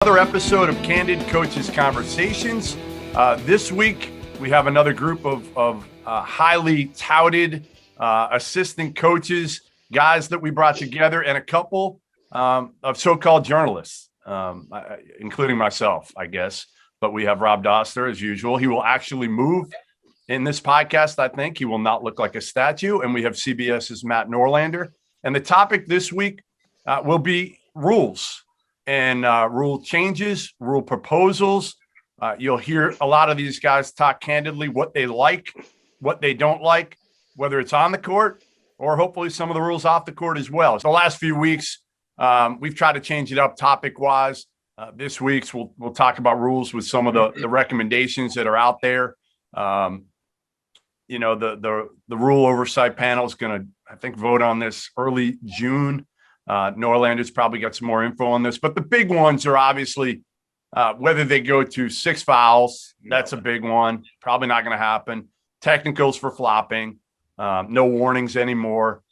Another episode of Candid Conversations. This week, we have another group of highly touted assistant coaches, guys that we brought together, and a couple of so-called journalists, including myself, I guess. But we have Rob DAUSTER, as usual. He will actually move in this podcast, I think. He will not look like a statue. And we have CBS's Matt Norlander. And the topic this week will be rules. And rule changes, rule proposals. You'll hear a lot of these guys talk candidly what they like, what they don't like, whether it's on the court or hopefully some of the rules off the court as well. So the last few weeks, we've tried to change it up topic-wise. This week's we'll talk about rules with some of the recommendations that are out there. The rule oversight panel is going to, I think, vote on this early June. Norlander's probably got some more info on this, but the big ones are obviously whether they go to 6 fouls. That's a big one. Probably not going to happen. Technicals for flopping. No warnings anymore.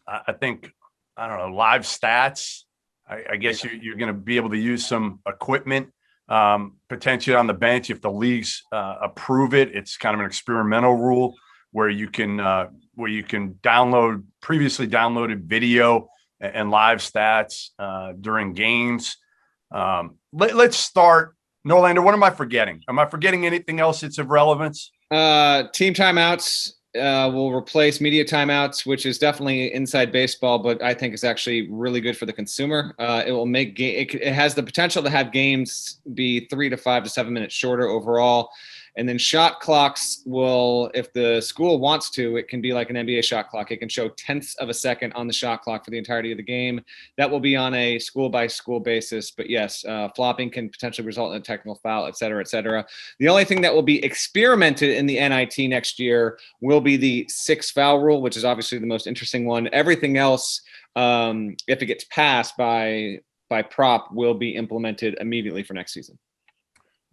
I think, I don't know, live stats. I guess you're going to be able to use some equipment potentially on the bench if the leagues approve it. It's kind of an experimental rule where you can download previously downloaded video and live stats during games. Let's start. Norlander, what am I forgetting? Am I forgetting anything else that's of relevance? Team timeouts will replace media timeouts, which is definitely inside baseball, but I think is actually really good for the consumer. It will make it has the potential to have games be 3 to 5 to 7 minutes shorter overall. And then shot clocks will, if the school wants to, it can be like an NBA shot clock. It can show tenths of a second on the shot clock for the entirety of the game. That will be on a school-by-school basis. But yes, flopping can potentially result in a technical foul, et cetera, et cetera. The only thing that will be experimented in the NIT next year will be the 6 foul rule, which is obviously the most interesting one. Everything else, if it gets passed by prop, will be implemented immediately for next season.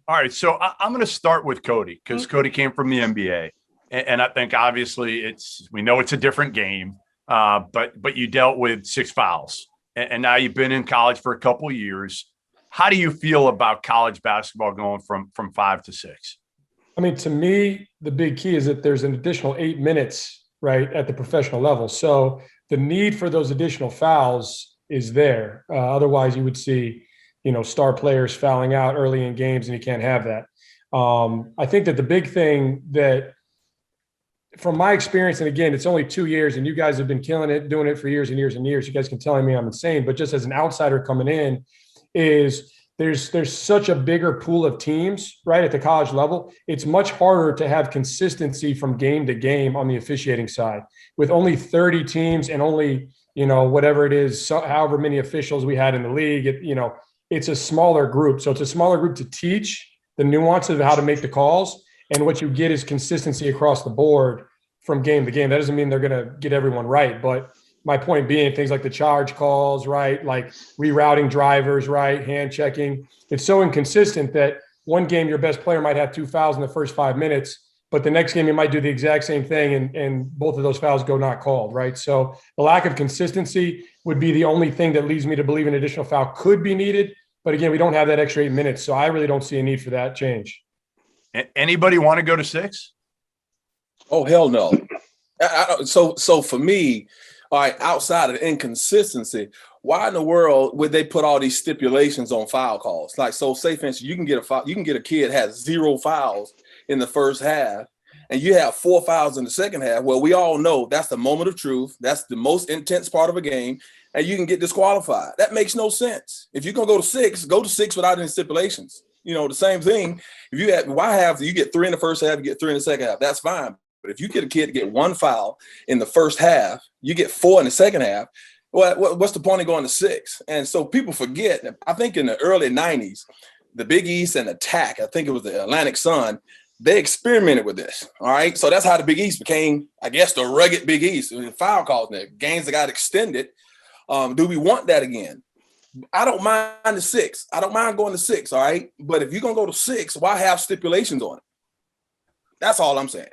All right, so I'm going to start with Cody because Cody came from the NBA, and I think obviously we know it's a different game, but you dealt with 6 fouls, and now you've been in college for a couple of years. How do you feel about college basketball going from 5 to 6? I mean, to me, the big key is that there's an additional 8 minutes, right, at the professional level. So the need for those additional fouls is there. Otherwise, you would see star players fouling out early in games, and you can't have that. I think that the big thing that, from my experience, and again, it's only 2 years, and you guys have been killing it, doing it for years and years and years. You guys can tell me I'm insane, but just as an outsider coming in, is there's such a bigger pool of teams, right, at the college level. It's much harder to have consistency from game to game on the officiating side. With only 30 teams and only, whatever it is, however many officials we had in the league, it's a smaller group. So it's a smaller group to teach the nuances of how to make the calls. And what you get is consistency across the board from game to game. That doesn't mean they're going to get everyone right. But my point being, things like the charge calls, right? Like rerouting drivers, right? Hand checking. It's so inconsistent that one game your best player might have 2 fouls in the first 5 minutes, but the next game you might do the exact same thing and both of those fouls go not called, right? So the lack of consistency would be the only thing that leads me to believe an additional foul could be needed. But again, we don't have that extra 8 minutes, so I really don't see a need for that change. Anybody want to go to 6? Oh, hell no. So for me, all right, outside of inconsistency, why in the world would they put all these stipulations on foul calls? Like, so say for instance, you can get a kid that has 0 fouls in the first half, and you have 4 fouls in the second half. Well, we all know that's the moment of truth. That's the most intense part of a game, and you can get disqualified. That makes no sense. If you're gonna go to 6 without any stipulations. The same thing. If you get 3 in the first half, you get 3 in the second half. That's fine. But if you get a kid to get 1 foul in the first half, you get 4 in the second half. What's the point of going to 6? And so people forget. I think in the early 90s, the Big East and Attack, I think it was the Atlantic Sun, they experimented with this. All right. So that's how the Big East became, I guess, the rugged Big East. Foul calls, games that got extended. Do we want that again? I don't mind the 6. I don't mind going to 6. All right. But if you're going to go to 6, why have stipulations on it? That's all I'm saying.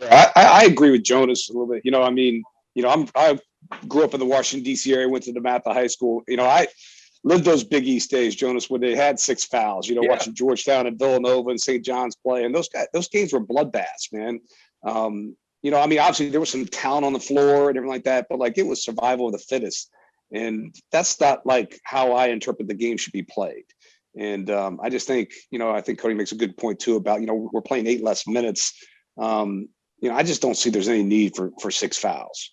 I agree with Jonas a little bit. I grew up in the Washington, D.C. area, went to DeMatha High School. lived those Big East days, Jonas, when they had 6 fouls. You know, watching Georgetown and Villanova and St. John's play, and those games were bloodbaths, man. You know, I mean, obviously there was some talent on the floor and everything like that, but like it was survival of the fittest, and that's not like how I interpret the game should be played. And I just think, you know, I think Cody makes a good point too about, you know, we're playing 8 less minutes. You know, I just don't see there's any need for 6 fouls.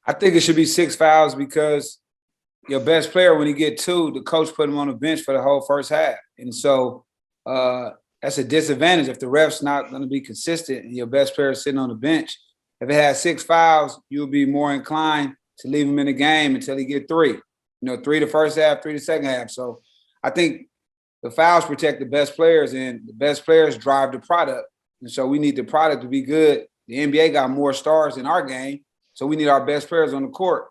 I think it should be 6 fouls because your best player, when he get 2, the coach put him on the bench for the whole first half. And so that's a disadvantage if the ref's not going to be consistent and your best player is sitting on the bench. If it has 6 fouls, you'll be more inclined to leave him in the game until he get 3. You know, 3 the first half, 3 the second half. So I think the fouls protect the best players, and the best players drive the product. And so we need the product to be good. The NBA got more stars in our game, so we need our best players on the court.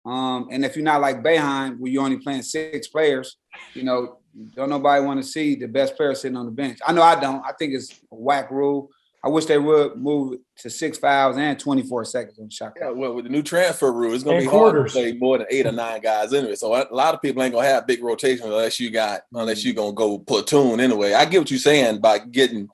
And if you're not like Boeheim, where you're only playing 6 players, you know, don't nobody want to see the best player sitting on the bench. I know I don't. I think it's a whack rule. I wish they would move it to 6 fouls and 24 seconds on shot. Yeah, well, with the new transfer rule, it's going to be hard to play more than 8 or 9 guys anyway. So a lot of people ain't going to have big rotation unless you're going to go platoon anyway. I get what you're saying by getting,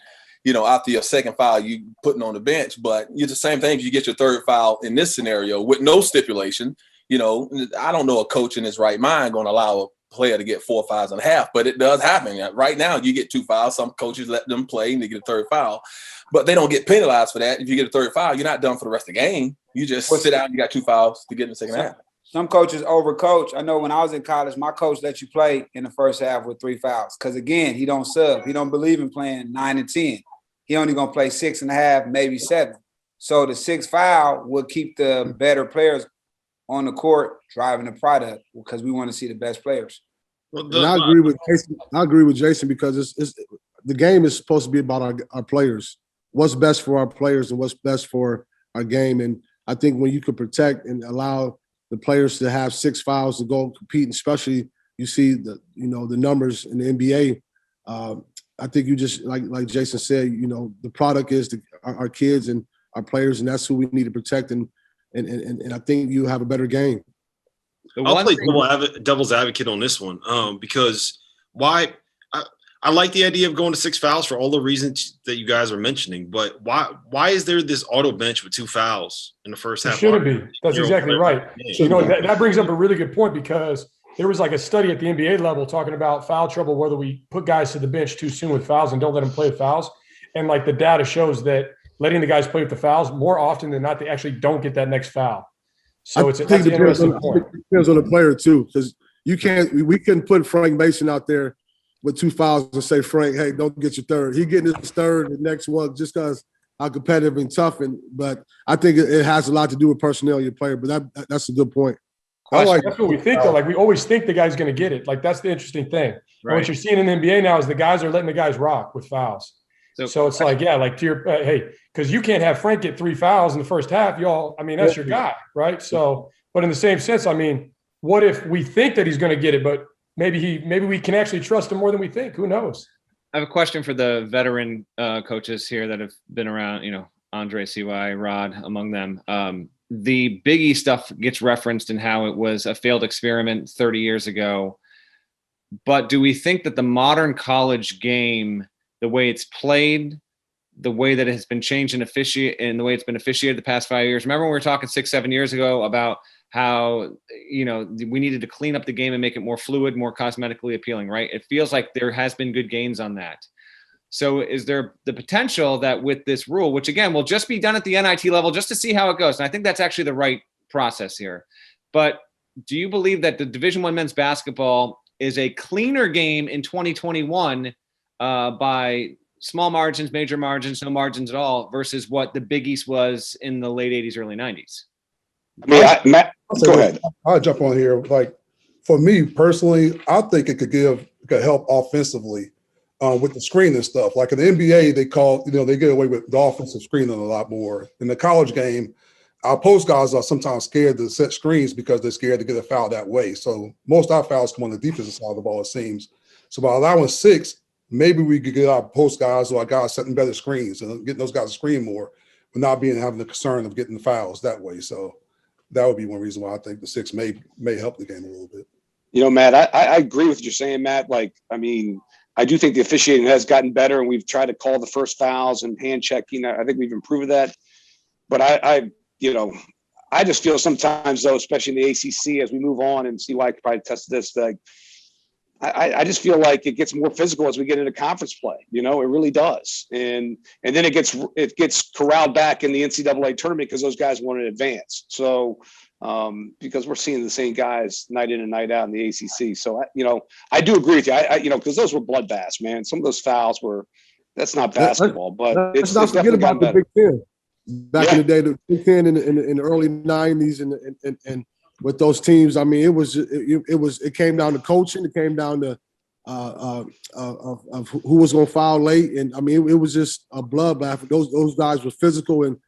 you know, after your second foul, you putting on the bench, but it's the same thing if you get your 3rd foul in this scenario with no stipulation. You know, I don't know a coach in his right mind going to allow a player to get 4 fouls and a half, but it does happen. Right now, you get 2 fouls. Some coaches let them play and they get a 3rd foul, but they don't get penalized for that. If you get a 3rd foul, you're not done for the rest of the game. You just sit out and you got 2 fouls to get in the second half. Some coaches overcoach. I know when I was in college, my coach let you play in the first half with 3 fouls because, again, he don't sub. He don't believe in playing 9 and 10. He only going to play 6 and a half, maybe 7. So the 6th foul will keep the better players on the court driving the product because we want to see the best players. Well, and I agree with Jason. I agree with Jason because it's the game is supposed to be about our players. What's best for our players and what's best for our game. And I think when you can protect and allow the players to have 6 fouls to go compete, and especially you see the numbers in the NBA. I think you just like Jason said, you know, the product is our kids and our players, and that's who we need to protect. And I think you have a better game. I'll play devil's advocate on this one because I like the idea of going to 6 fouls for all the reasons that you guys are mentioning, but why is there this auto bench with 2 fouls in the first half? It shouldn't be. That's exactly right. So, you know, that brings up a really good point because there was like a study at the NBA level talking about foul trouble, whether we put guys to the bench too soon with fouls and don't let them play with fouls. And like the data shows that letting the guys play with the fouls more often than not, they actually don't get that next foul. So that's an interesting point. It depends on the player too, because we couldn't put Frank Mason out there with 2 fouls and say, Frank, hey, don't get your 3rd. He getting his 3rd, the next one, just because how competitive and tough. But I think it has a lot to do with personnel, your player. But that's a good point. That's what we think, though. Like, we always think the guy's going to get it. Like, that's the interesting thing. Right. What you're seeing in the NBA now is the guys are letting the guys rock with fouls. So it's like, yeah, like to your hey, because you can't have Frank get 3 fouls in the first half. That's your guy, right? So, but in the same sense, I mean, what if we think that he's going to get it, but maybe we can actually trust him more than we think? Who knows? I have a question for the veteran coaches here that have been around, you know, Andre, CY, Rod, among them. The Big E stuff gets referenced in how it was a failed experiment 30 years ago. But do we think that the modern college game, the way it's played, the way that it has been changed and the way it's been officiated the past 5 years? Remember when we were talking 6-7 years ago about how, you know, we needed to clean up the game and make it more fluid, more cosmetically appealing, right? It feels like there has been good gains on that. So is there the potential that with this rule, which again will just be done at the NIT level just to see how it goes, and I think that's actually the right process here, but do you believe that the Division I men's basketball is a cleaner game in 2021 by small margins, major margins, no margins at all, versus what the Big East was in the late 80s, early 90s? I mean, Matt, go ahead. I'll jump on here. Like, for me personally, I think it could help offensively with the screening stuff. Like in the NBA, they get away with the offensive screening a lot more. In the college game, our post guys are sometimes scared to set screens because they're scared to get a foul that way. So most of our fouls come on the defensive side of the ball, it seems. So by allowing 6, maybe we could get our post guys or our guys setting better screens and getting those guys to screen more, but not having the concern of getting the fouls that way. So that would be one reason why I think the 6 may help the game a little bit. You know, Matt, I agree with what you're saying, Matt. Like, I mean, I do think the officiating has gotten better, and we've tried to call the first fouls and hand checking. I think we've improved that. But I just feel sometimes, though, especially in the ACC, as we move on and see why I could probably test this, like, I just feel like it gets more physical as we get into conference play. You know, it really does. And then it gets corralled back in the NCAA tournament because those guys want to advance. So because we're seeing the same guys night in and night out in the ACC. So I do agree with you. Because those were bloodbaths, man. Some of those fouls that's not basketball, but it's not forget definitely about the better. Big Ten. Back in the day, the Big Ten in the early '90s, and with those teams, I mean, it came down to coaching. It came down to of who was going to foul late, and I mean, it was just a bloodbath. Those guys were physical, and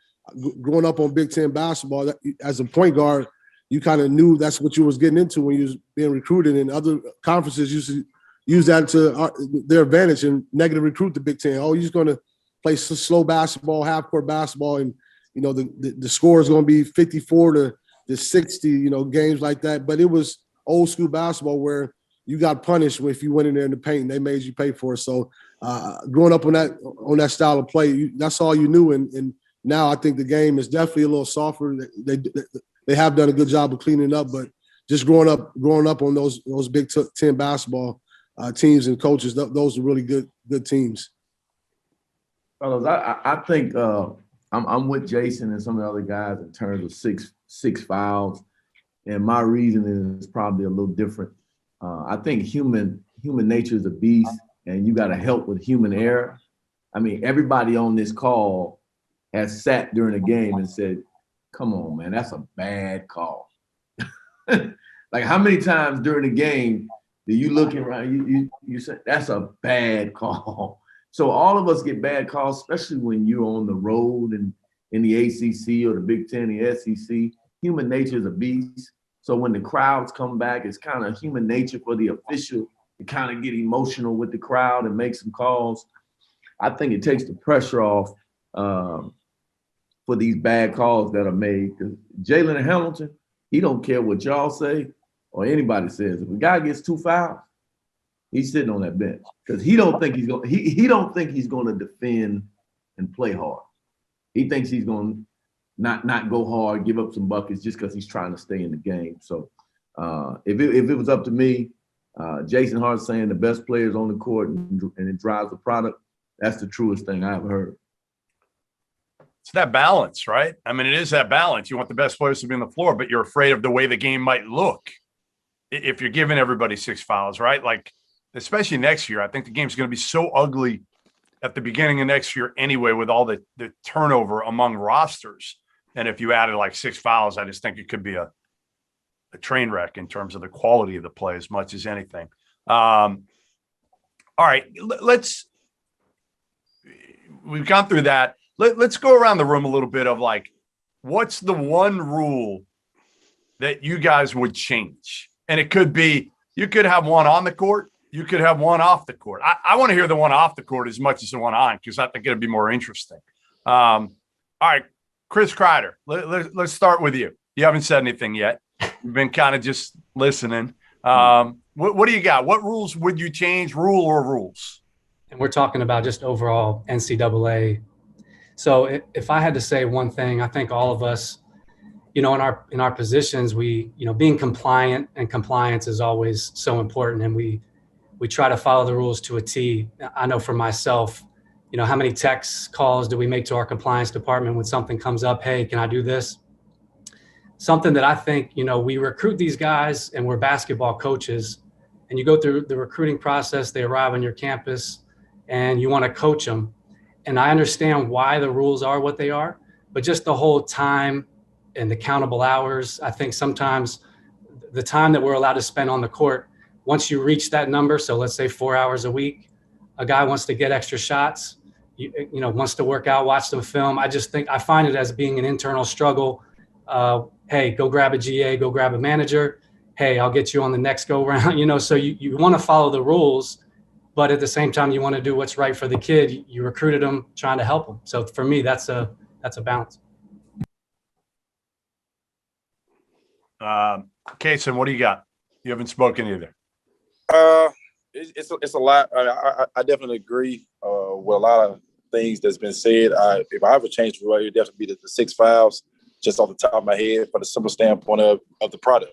growing up on Big Ten basketball, as a point guard, you kind of knew that's what you was getting into when you was being recruited. And other conferences used to use that to their advantage and negative recruit the Big Ten. Oh, you're just going to play slow basketball, half court basketball, and the score is going to be 54 to 60. Games like that. But it was old school basketball where you got punished if you went in there in the paint and they made you pay for it. So growing up on that style of play, that's all you knew. And now I think the game is definitely a little softer. They have done a good job of cleaning it up, but just growing up on those Big Ten basketball teams and coaches, those are really good teams. Fellas, I think I'm with Jason and some of the other guys in terms of six fouls, and my reasoning is probably a little different. I think human nature is a beast, and you got to help with human error. I mean, everybody on this call has sat during a game and said, "Come on, man, that's a bad call." Like, how many times during the game do you look around, you say, "That's a bad call"? So all of us get bad calls, especially when you're on the road and in the ACC or the Big Ten, the SEC. Human nature is a beast. So when the crowds come back, it's kind of human nature for the official to kind of get emotional with the crowd and make some calls. I think it takes the pressure off for these bad calls that are made. Because Jalen Hamilton, he don't care what y'all say or anybody says. If a guy gets 2 fouls, he's sitting on that bench because he don't think he's going. He don't think he's going to defend and play hard. He thinks he's going to not go hard, give up some buckets just because he's trying to stay in the game. So if it was up to me, Jason Hart saying the best players on the court and it drives the product, that's the truest thing I've heard. It's that balance, right? I mean, it is that balance. You want the best players to be on the floor, but you're afraid of the way the game might look if you're giving everybody 6 fouls, right? Like, especially next year, I think the game's going to be so ugly at the beginning of next year anyway, with all the turnover among rosters. And if you added like 6 fouls, I just think it could be a train wreck in terms of the quality of the play as much as anything. All right, we've gone through that. Let's go around the room a little bit of like, what's the one rule that you guys would change? And it could be, you could have one on the court, you could have one off the court. I want to hear the one off the court as much as the one on, because I think it'll be more interesting. All right, Chris KREIDER, let's start with you. You haven't said anything yet. You've been kind of just listening. What do you got? What rules would you change, rule or rules? And we're talking about just overall NCAA. So if I had to say one thing, I think all of us, in our positions, we, being compliant, and compliance is always so important. And we try to follow the rules to a T. I know for myself, how many text calls do we make to our compliance department when something comes up? Hey, can I do this? Something that I think, we recruit these guys and we're basketball coaches, and you go through the recruiting process, they arrive on your campus and you want to coach them. And I understand why the rules are what they are, but just the whole time and the countable hours, I think sometimes the time that we're allowed to spend on the court, once you reach that number, so let's say 4 hours a week, a guy wants to get extra shots, wants to work out, watch some film. I find it as being an internal struggle. Hey, go grab a GA, go grab a manager. Hey, I'll get you on the next go round. So you want to follow the rules, but at the same time, you want to do what's right for the kid. You recruited them, trying to help them. So for me, that's a balance. Kason, what do you got? You haven't spoken either. It's a lot. I definitely agree with a lot of things that's been said. If I ever change the rule, it would definitely be the 6 fouls, just off the top of my head, for the simple standpoint of the product.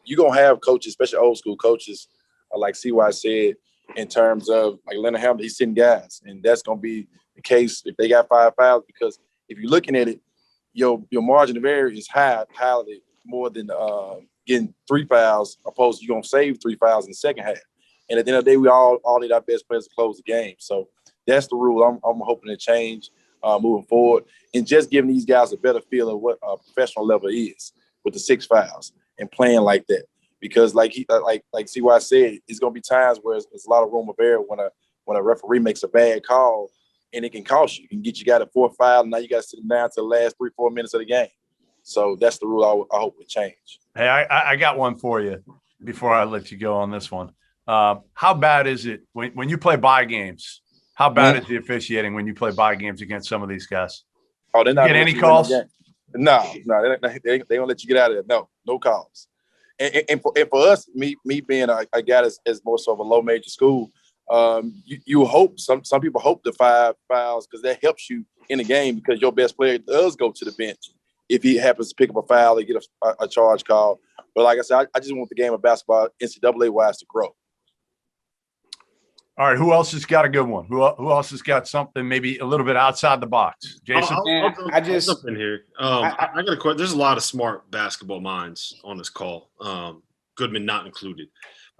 You're going to have coaches, especially old school coaches, like CY said, in terms of like Leonard Hamilton, he's sitting guys. And that's going to be the case if they got 5 fouls, because if you're looking at it, your margin of error is highly more than getting 3 fouls, opposed to you're going to save 3 fouls in the second half. And at the end of the day, we all need our best players to close the game. So that's the rule I'm hoping to change moving forward, and just giving these guys a better feel of what a professional level is with the 6 fouls and playing like that. Because like CY said, it's going to be times where there's a lot of room of error when a referee makes a bad call, and it can cost you. It can get you got a 4 foul, and now you got to sit down to the last 3-4 minutes of the game. So that's the rule I hope would change. Hey, I got one for you before I let you go on this one. How bad is it when you play bye games? How bad is the officiating when you play bye games against some of these guys? Oh, they're not get any calls? No, they don't let you get out of there. No calls. And for us, me being a guy that's more so of a low major school, you hope some people hope the 5 fouls, because that helps you in the game, because your best player does go to the bench if he happens to pick up a foul and get a charge call. But like I said, I just want the game of basketball NCAA wise to grow. All right, who else has got a good one? Who else has got something maybe a little bit outside the box? Jason? I'll jump in here. I got a question. There's a lot of smart basketball minds on this call, Goodman not included.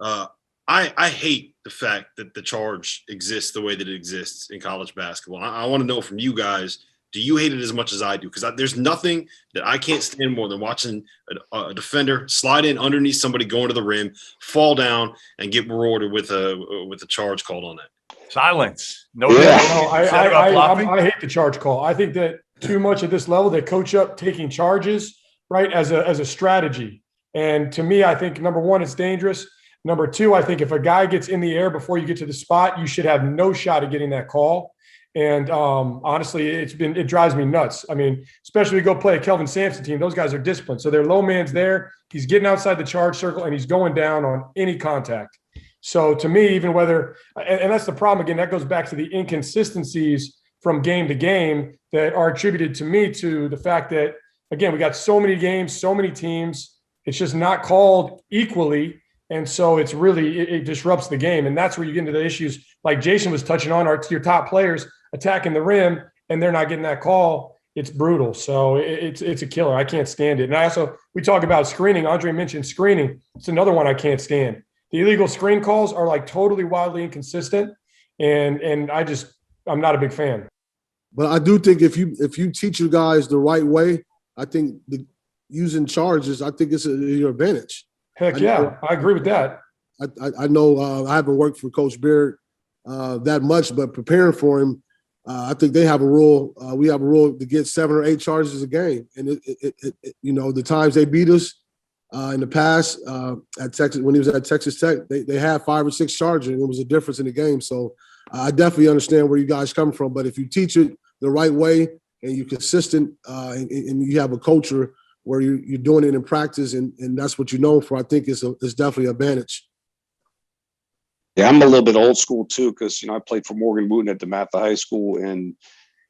I hate the fact that the charge exists the way that it exists in college basketball. I want to know from you guys, do you hate it as much as I do? Because there's nothing that I can't stand more than watching a defender slide in underneath somebody going to the rim, fall down, and get rewarded with a charge called on that. Silence. I hate the charge call. I think that too much at this level, they coach up taking charges, right, as a strategy. And to me, I think, number one, it's dangerous. Number two, I think if a guy gets in the air before you get to the spot, you should have no shot at getting that call. And honestly, it drives me nuts. I mean, especially we go play a Kelvin Sampson team, those guys are disciplined. So their low man's there, he's getting outside the charge circle, and he's going down on any contact. So to me, even whether, and that's the problem, again, that goes back to the inconsistencies from game to game that are attributed to me to the fact that, again, we got so many games, so many teams, it's just not called equally. And so it's really, it disrupts the game. And that's where you get into the issues like Jason was touching on, your top players attacking the rim and they're not getting that call. It's brutal. So it's a killer. I can't stand it. And we talk about screening. Andre mentioned screening. It's another one I can't stand. The illegal screen calls are like totally wildly inconsistent. And I'm not a big fan. But I do think if you teach your guys the right way, I think using charges, I think it's your advantage. Heck yeah, I agree with that. I know I haven't worked for Coach Beard that much, but preparing for him, I think they have a rule. We have a rule to get 7 or 8 charges a game, and the times they beat us in the past at Texas, when he was at Texas Tech, they had 5 or 6 charges, and it was a difference in the game. So I definitely understand where you guys come from, but if you teach it the right way and you're consistent and you have a culture where you're doing it in practice and that's what you're known for, I think it's definitely an advantage. Yeah, I'm a little bit old school too, because I played for Morgan Wooten at DeMatha High School, and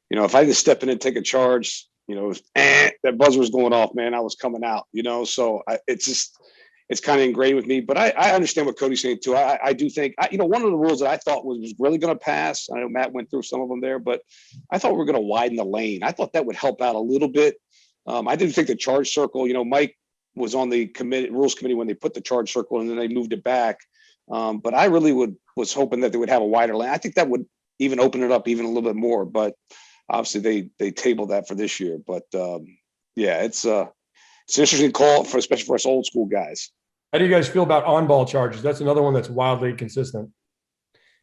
if I had to step in and take a charge, that buzzer was going off, man. I was coming out, so it's kind of ingrained with me. But I understand what Cody's saying too. I do think one of the rules that I thought was really going to pass. I know Matt went through some of them there, but I thought we were going to widen the lane. I thought that would help out a little bit. I didn't think the charge circle. Mike was on the rules committee when they put the charge circle and then they moved it back. But I really was hoping that they would have a wider lane. I think that would even open it up even a little bit more. But obviously they tabled that for this year. But it's an interesting call especially for us old school guys. How do you guys feel about on-ball charges? That's another one that's wildly inconsistent.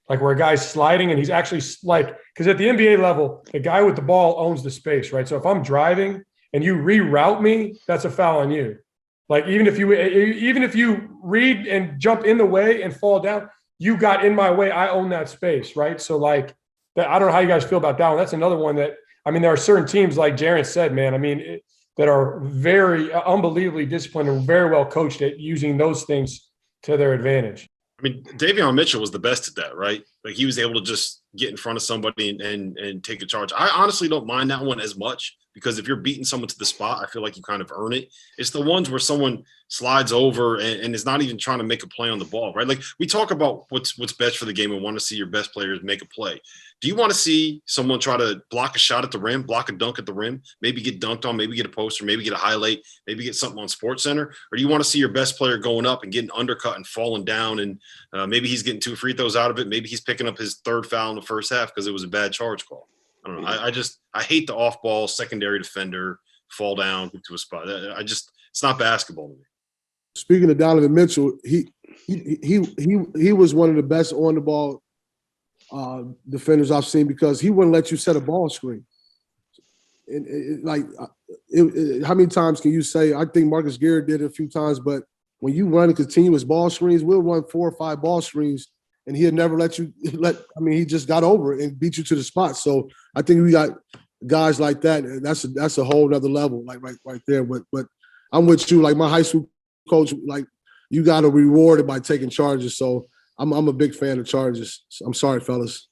Like where a guy's sliding and he's actually because at the NBA level, the guy with the ball owns the space, right? So if I'm driving and you reroute me, that's a foul on you. Like even if you read and jump in the way and fall down, you got in my way. I own that space, right? So like that, I don't know how you guys feel about that one. That's another one that, there are certain teams like Jaron said, man. that are very unbelievably disciplined and very well coached at using those things to their advantage. I mean, Davion Mitchell was the best at that, right? Like he was able to just get in front of somebody and take a charge. I honestly don't mind that one as much because if you're beating someone to the spot, I feel like you kind of earn it. It's the ones where someone slides over and is not even trying to make a play on the ball, right? Like we talk about what's best for the game and want to see your best players make a play. Do you want to see someone try to block a shot at the rim, block a dunk at the rim, maybe get dunked on, maybe get a poster, maybe get a highlight, maybe get something on SportsCenter? Or do you want to see your best player going up and getting undercut and falling down and maybe he's getting 2 free throws out of it, maybe he's picking up his 3rd foul in the first half because it was a bad charge call? I don't know. I hate the off-ball secondary defender fall down to a spot. It's not basketball to me. Speaking of Donovan Mitchell, he was one of the best on the ball defenders I've seen because he wouldn't let you set a ball screen. How many times can you say? I think Marcus Garrett did it a few times, but when you run continuous ball screens, we'll run 4 or 5 ball screens, and he'd never let you. He just got over it and beat you to the spot. So I think we got guys like that. That's a whole other level, like right there. But I'm with you. Like my high school coach, like you got to reward it by taking charges. So I'm a big fan of charges. I'm sorry, fellas.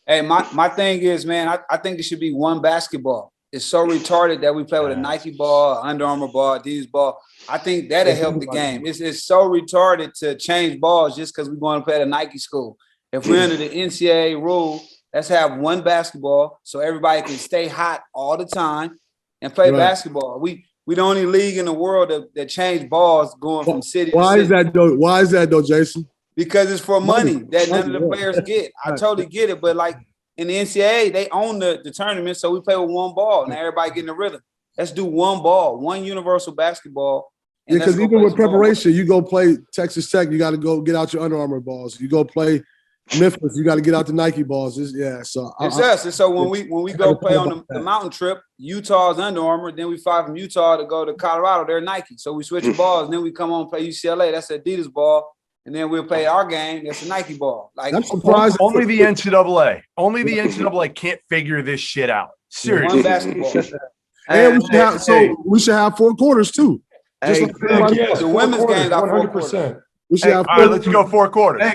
Hey, my thing is, man, I think it should be one basketball. It's so retarded that we play with a Nike ball, Under Armour ball, Adidas ball. I think that'll help the game. It's so retarded to change balls just because we're going to play at a Nike school. If we're under the NCAA rule, let's have one basketball so everybody can stay hot all the time and play basketball. We the only league in the world that change balls going from city to city. Why is that though, Jason? Because it's for money that none of the players get. I totally get it, but like in the NCAA, they own the tournament, so we play with one ball and everybody getting the rhythm. Let's do one ball, one universal basketball. Yeah, because even with preparation, you go play Texas Tech, you got to go get out your Under Armour balls. You go play Memphis, you got to get out the Nike balls. It's us. And so when we go play on the mountain trip, Utah's Under Armour, then we fly from Utah to go to Colorado, they're Nike. So we switch the balls, and then we come on and play UCLA, that's an Adidas ball. And then we'll play our game. That's a Nike ball. Like I'm surprised. Only the NCAA can't figure this shit out. Seriously. One basketball. And we should have 4 quarters too. The women's game got 100%. We should have. All right, let's go 4 quarters. Hey,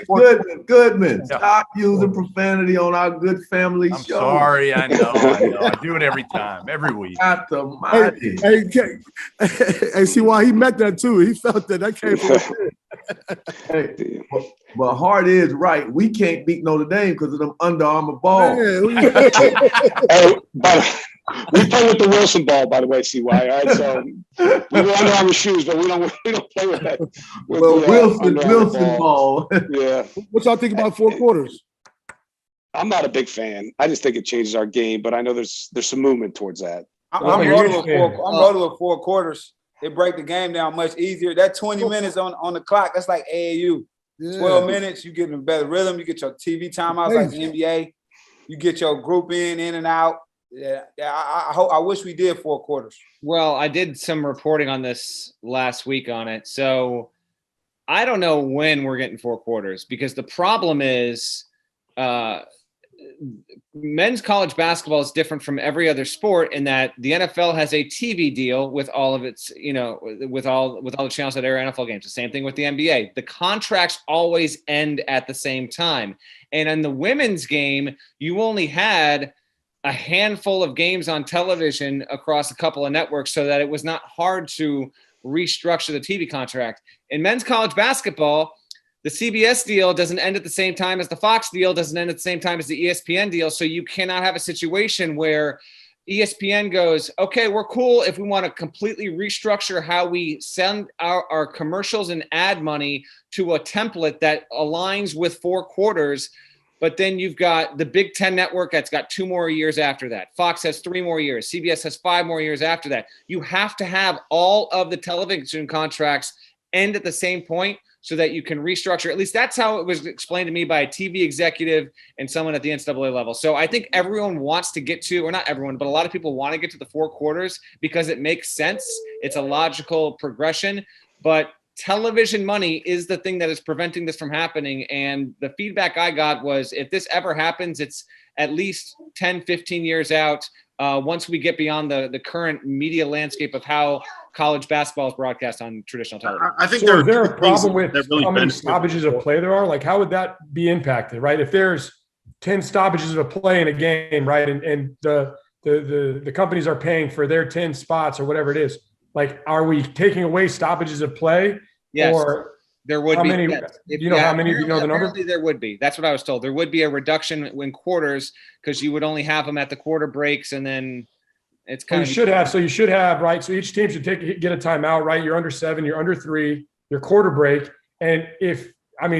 Goodman, stop using profanity on our good family show. I'm sorry, I know. I do it every time, every week. Hey, see why he meant that too. He felt that came from within. Hey, but Hart is right. We can't beat Notre Dame because of them Under Armour balls. We play with the Wilson ball, by the way, CY. All right, so we wear Under Armour shoes, but we don't play with that. Wilson ball. Yeah. What y'all think about 4 quarters? I'm not a big fan. I just think it changes our game, but I know there's some movement towards that. I'm rolling with 4 quarters. They break the game down much easier. That 20 minutes on the clock, that's like AAU. 12 minutes, you get in a better rhythm. You get your TV timeouts like the NBA. You get your group in and out. Yeah, I wish we did 4 quarters. Well, I did some reporting on this last week on it. So I don't know when we're getting 4 quarters because the problem is men's college basketball is different from every other sport in that the NFL has a TV deal with all of its, with all the channels that air NFL games. The same thing with the NBA. The contracts always end at the same time. And in the women's game, you only had a handful of games on television across a couple of networks so that it was not hard to restructure the TV contract. In men's college basketball, the CBS deal doesn't end at the same time as the Fox deal, doesn't end at the same time as the ESPN deal. So you cannot have a situation where ESPN goes, okay, we're cool if we want to completely restructure how we send our commercials and ad money to a template that aligns with 4 quarters. But then you've got the Big Ten network that's got 2 more years after that. Fox has 3 more years. CBS has 5 more years after that. You have to have all of the television contracts end at the same point so that you can restructure. At least that's how it was explained to me by a TV executive and someone at the NCAA level. So I think everyone wants to get to, or not everyone, but a lot of people want to get to the 4 quarters because it makes sense. It's a logical progression, but television money is the thing that is preventing this from happening. And the feedback I got was if this ever happens, it's at least 10, 15 years out. once we get beyond the current media landscape of how college basketball is broadcast on traditional television. I think So is there a problem with really how many benefit stoppages of play there are? Like, how would that be impacted, right? If there's 10 stoppages of play in a game, right, and the companies are paying for their 10 spots or whatever it is, like, are we taking away stoppages of play? Yes, Or there would how be. many? Yes. Do you know how many? Do you know the number? Apparently there would be. That's what I was told. There would be a reduction in quarters because you would only have them at the quarter breaks, and then it's kind of. You should have, right? So each team should get a timeout, right? You're under 7, you're under 3, your quarter break, and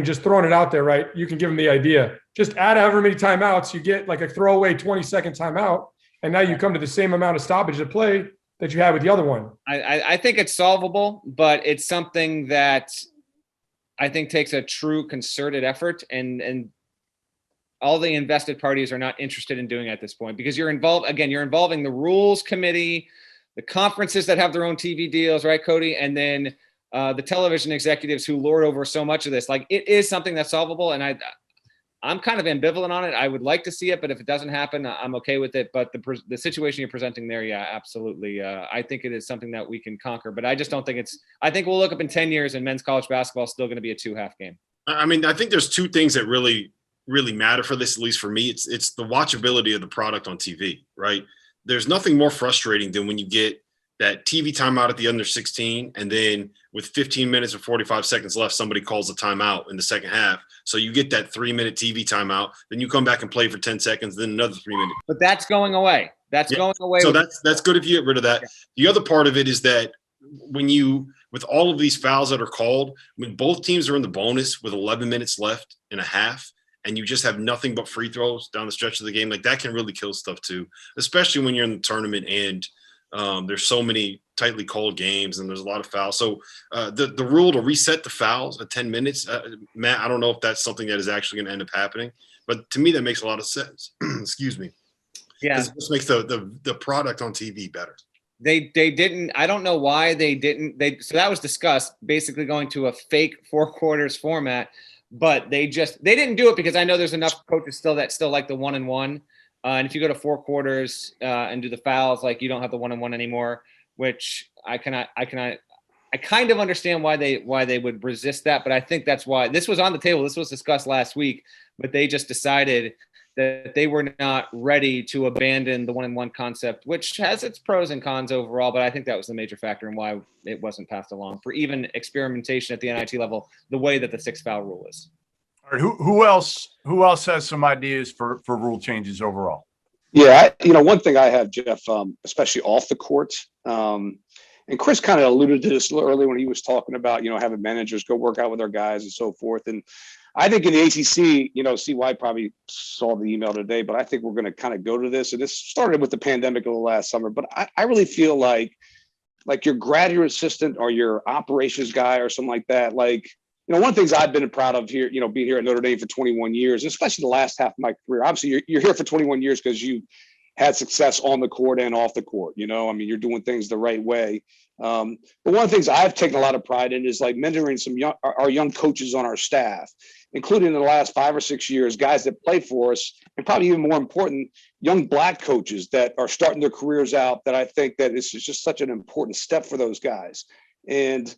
just throwing it out there, right? You can give them the idea. Just add however many timeouts, you get like a throwaway 20-second timeout, and now you come to the same amount of stoppage of play that you had with the other one. I think it's solvable, but it's something that I think takes a true concerted effort, and all the invested parties are not interested in doing it at this point because you're involving the rules committee, the conferences that have their own TV deals, right, Cody? And then the television executives who lord over so much of this. Like, it is something that's solvable, and I'm kind of ambivalent on it. I would like to see it, but if it doesn't happen, I'm okay with it. But the situation you're presenting there, yeah, absolutely. I think it is something that we can conquer, but I just don't think I think we'll look up in 10 years and men's college basketball is still going to be a 2-half game. I mean, I think there's two things that really matter for this, at least for me. It's the watchability of the product on TV, right? There's nothing more frustrating than when you get that TV timeout at the under 16, and then with 15 minutes or 45 seconds left, somebody calls a timeout in the second half. So you get that 3-minute TV timeout, then you come back and play for 10 seconds, then another 3 minutes. But that's going away. Going away. So that's good if you get rid of that. Yeah. The other part of it is that with all of these fouls that are called, when both teams are in the bonus with 11 minutes left in a half, and you just have nothing but free throws down the stretch of the game, like that can really kill stuff too, especially when you're in the tournament and there's so many tightly called games and there's a lot of fouls. So the rule to reset the fouls at 10 minutes, Matt, I don't know if that's something that is actually going to end up happening, but to me, that makes a lot of sense. Excuse me. Yeah. It just makes the product on TV better. They didn't, I don't know why they didn't, so that was discussed, basically going to a fake 4 quarters format, but they didn't do it because I know there's enough coaches still like the 1-and-1. And if you go to 4 quarters and do the fouls, like, you don't have the 1-and-1 anymore, which I kind of understand why they would resist that. But I think that's why this was on the table. This was discussed last week, but they just decided that they were not ready to abandon the 1-and-1 concept, which has its pros and cons overall. But I think that was the major factor in why it wasn't passed along for even experimentation at the NIT level, the way that the 6-foul rule is. All right, who else has some ideas for rule changes overall? Yeah, one thing I have, Jeff, especially off the court, and Chris kind of alluded to this a little earlier when he was talking about, having managers go work out with their guys and so forth. And I think in the ACC, CY probably saw the email today, but I think we're going to kind of go to this. And this started with the pandemic of the last summer, but I really feel like your graduate assistant or your operations guy or something like that, one of the things I've been proud of here, being here at Notre Dame for 21 years, especially the last half of my career. Obviously, you're here for 21 years because you had success on the court and off the court. You're doing things the right way. But one of the things I've taken a lot of pride in is mentoring our young coaches on our staff, including in the last 5 or 6 years, guys that play for us, and probably even more important, young Black coaches that are starting their careers out. That I think that this is just such an important step for those guys. And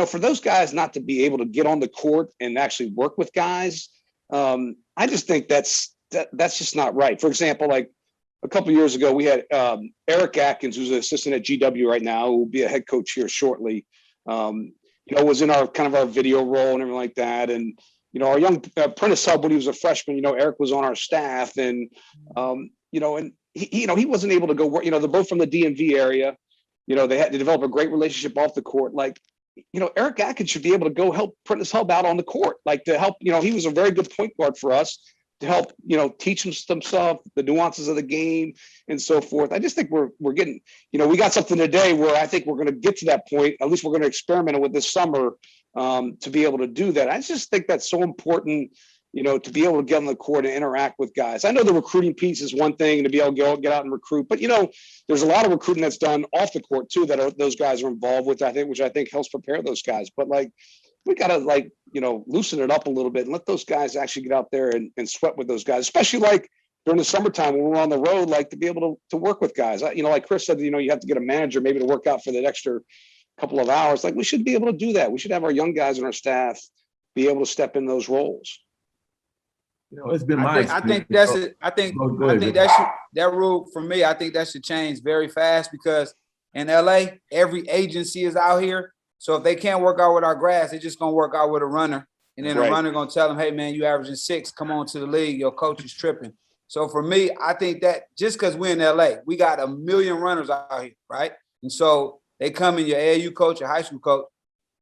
for those guys not to be able to get on the court and actually work with guys, I just think that's just not right. For example, a couple of years ago, we had Eric Atkins, who's an assistant at GW right now, who will be a head coach here shortly. Was in our kind of our video role and everything like that. And our young apprentice sub, when he was a freshman, Eric was on our staff, and and he wasn't able to go work. They're both from the DMV area. They had to develop a great relationship off the court. Eric Atkins should be able to go help Prentice Hub out on the court, to help, he was a very good point guard for us to help, teach him some stuff, the nuances of the game and so forth. I just think we're getting, we got something today where I think we're going to get to that point. At least we're going to experiment with this summer to be able to do that. I just think that's so important, to be able to get on the court and interact with guys. I know the recruiting piece is one thing, to be able to get out and recruit, but there's a lot of recruiting that's done off the court too, that those guys are involved with, which I think helps prepare those guys. But we got to loosen it up a little bit and let those guys actually get out there and sweat with those guys, especially during the summertime when we're on the road, like to be able to work with guys. Like Chris said, you have to get a manager maybe to work out for that extra couple of hours. Like we should be able to do that. We should have our young guys and our staff be able to step in those roles. It's been my I think that rule for me, I think that should change very fast because in LA, every agency is out here. So if they can't work out with our grass, they're just gonna work out with a runner. And then the runner gonna tell them, hey man, you averaging 6, come on to the league, your coach is tripping. So for me, I think that just because we're in LA, we got a million runners out here, right? And so they come in, your AAU coach, your high school coach.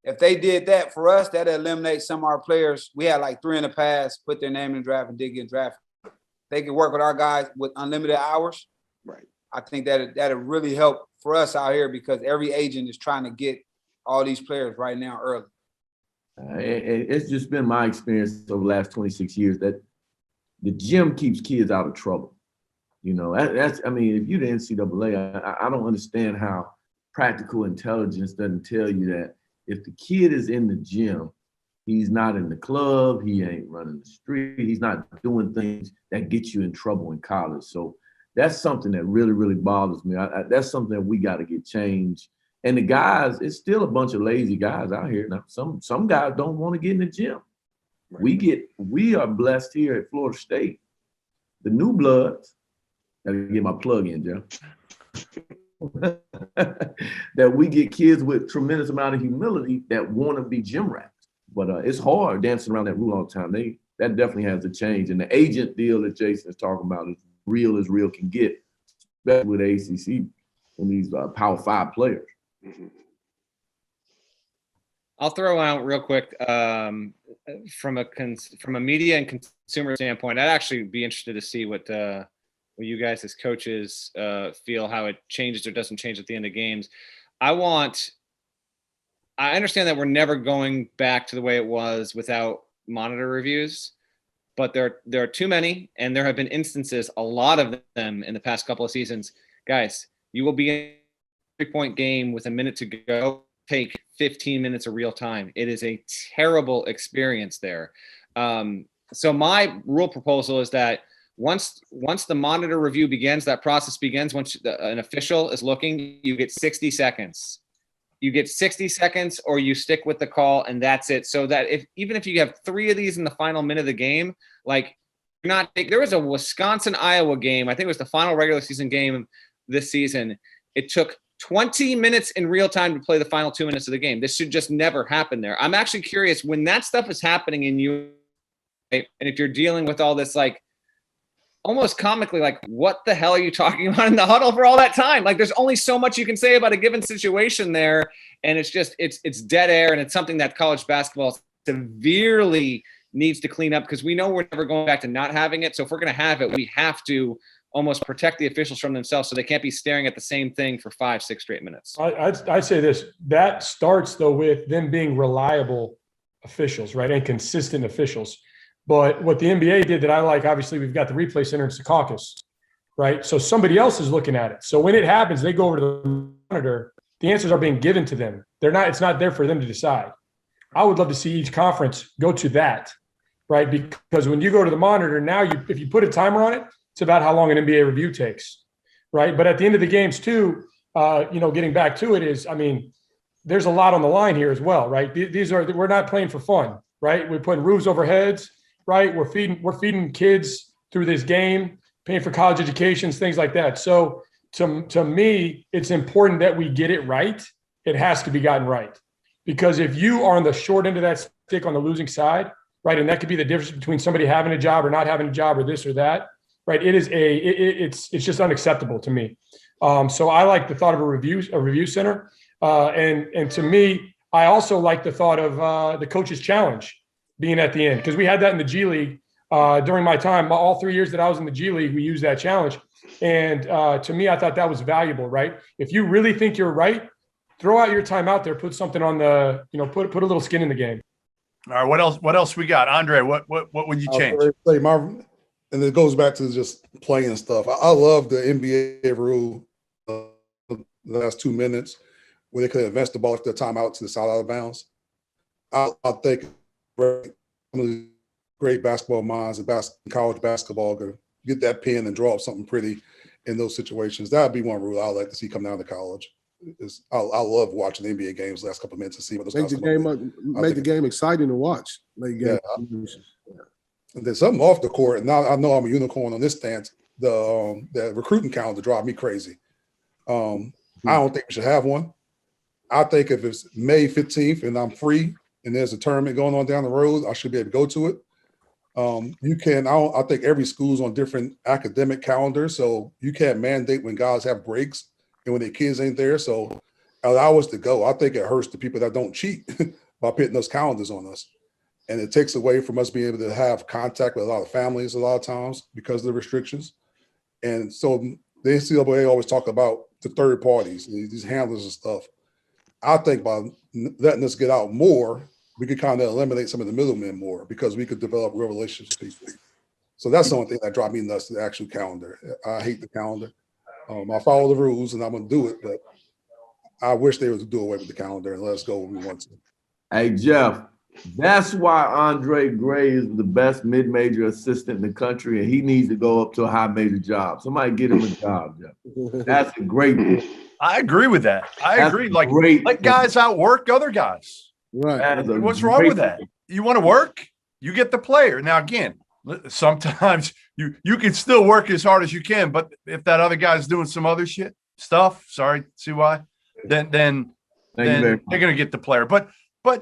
If they did that for us, that'd eliminate some of our players. We had like 3 in the past, put their name in the draft and did get drafted. They could work with our guys with unlimited hours. Right. I think that'd really help for us out here because every agent is trying to get all these players right now early. It's just been my experience over the last 26 years that the gym keeps kids out of trouble. That's I mean, if you're the NCAA, I don't understand how practical intelligence doesn't tell you that if the kid is in the gym, he's not in the club, he ain't running the street, he's not doing things that get you in trouble in college. So that's something that really, really bothers me. That's something that we got to get changed. And the guys, it's still a bunch of lazy guys out here. Now, some guys don't want to get in the gym. Right. We are blessed here at Florida State. The new bloods, gotta get my plug in, Joe. That we get kids with tremendous amount of humility that want to be gym rats. But it's hard dancing around that rule all the time. That definitely has to change. And the agent deal that Jason is talking about is real as real can get, especially with ACC and these Power 5 players. Mm-hmm. I'll throw out real quick from a media and consumer standpoint. I'd actually be interested to see what you guys as coaches feel, how it changes or doesn't change at the end of games. I understand that we're never going back to the way it was without monitor reviews, but there are too many, and there have been instances, a lot of them in the past couple of seasons. Guys, you will be in a 3-point game with a minute to go, take 15 minutes of real time. It is a terrible experience there. So my rule proposal is that once the monitor review begins, that process begins, once an official is looking, you get 60 seconds. You get 60 seconds or you stick with the call and that's it. So that even if you have 3 of these in the final minute of the game, like there was a Wisconsin-Iowa game. I think it was the final regular season game this season. It took 20 minutes in real time to play the final 2 minutes of the game. This should just never happen there. I'm actually curious when that stuff is happening in you, and if you're dealing with all this, like almost comically, like what the hell are you talking about in the huddle for all that time? Like there's only so much you can say about a given situation there. And it's just, it's dead air. And it's something that college basketball severely needs to clean up because we know we're never going back to not having it. So if we're going to have it, we have to almost protect the officials from themselves so they can't be staring at the same thing for 5-6 straight minutes. I'd say this, that starts though with them being reliable officials, right? And consistent officials. But what the NBA did that I like, obviously we've got the replay center in Secaucus, right? So somebody else is looking at it. So when it happens, they go over to the monitor, the answers are being given to them. It's not there for them to decide. I would love to see each conference go to that, right? Because when you go to the monitor, now if you put a timer on it, it's about how long an NBA review takes, right? But at the end of the games too, getting back to it is, I mean, there's a lot on the line here as well, right? We're not playing for fun, right? We're putting roofs over heads, right? We're feeding kids through this game, paying for college educations, things like that. So to me, it's important that we get it right. It has to be gotten right. Because if you are on the short end of that stick on the losing side, right, and that could be the difference between somebody having a job or not having a job or this or that, right? It's just unacceptable to me. So I like the thought of a review center. And to me, I also like the thought of the coach's challenge being at the end, because we had that in the G League during my time. All 3 years that I was in the G League, we used that challenge. And to me, I thought that was valuable, right? If you really think you're right, throw out your time out there, put something on the, put a little skin in the game. All right. What else we got? Andre, what would you change? And it goes back to just playing stuff. I love the NBA rule, the last 2 minutes where they could advance the ball after the timeout to the side out of bounds. I think great basketball minds and college basketball could get that pen and draw up something pretty in those situations. That would be one rule I'd like to see come down to college. I love watching the NBA games last couple of minutes to see what those Make the game make the game exciting to watch. Yeah. And then something off the court, and now I know I'm a unicorn on this stance. The recruiting calendar drive me crazy. I don't think we should have one. I think if it's May 15th and I'm free and there's a tournament going on down the road, I should be able to go to it. I think every school's on different academic calendars, so you can't mandate when guys have breaks and when their kids ain't there. So allow us to go. I think it hurts the people that don't cheat by putting those calendars on us. And it takes away from us being able to have contact with a lot of families a lot of times because of the restrictions. And so the NCAA always talk about the third parties, these handlers and stuff. I think by letting us get out more, we could kind of eliminate some of the middlemen more because we could develop real relationships with people. So that's the only thing that drives me nuts, the actual calendar. I hate the calendar. I follow the rules and I'm going to do it, but I wish they would do away with the calendar and let us go when we want to. Hey, Jeff, that's why Andre Gray is the best mid-major assistant in the country, and he needs to go up to a high-major job. Somebody get him a job, Jeff. That's a great thing. I agree with that. I agree. Like, let guys outwork other guys. Right. What's wrong with that? You want to work? You get the player. Now, again, sometimes you can still work as hard as you can, but if that other guy's doing some other stuff, sorry, CY, then they're going to get the player. But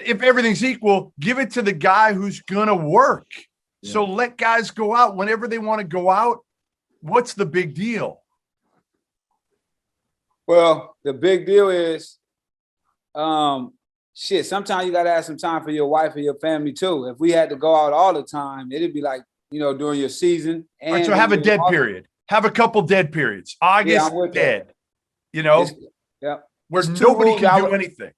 if everything's equal, give it to the guy who's going to work. Yeah. So let guys go out whenever they want to go out. What's the big deal? Well, the big deal is, sometimes you got to have some time for your wife or your family too. If we had to go out all the time, it'd be like, during your season. And right, so have a dead period. Have a couple dead periods. August, dead. Where nobody can do anything.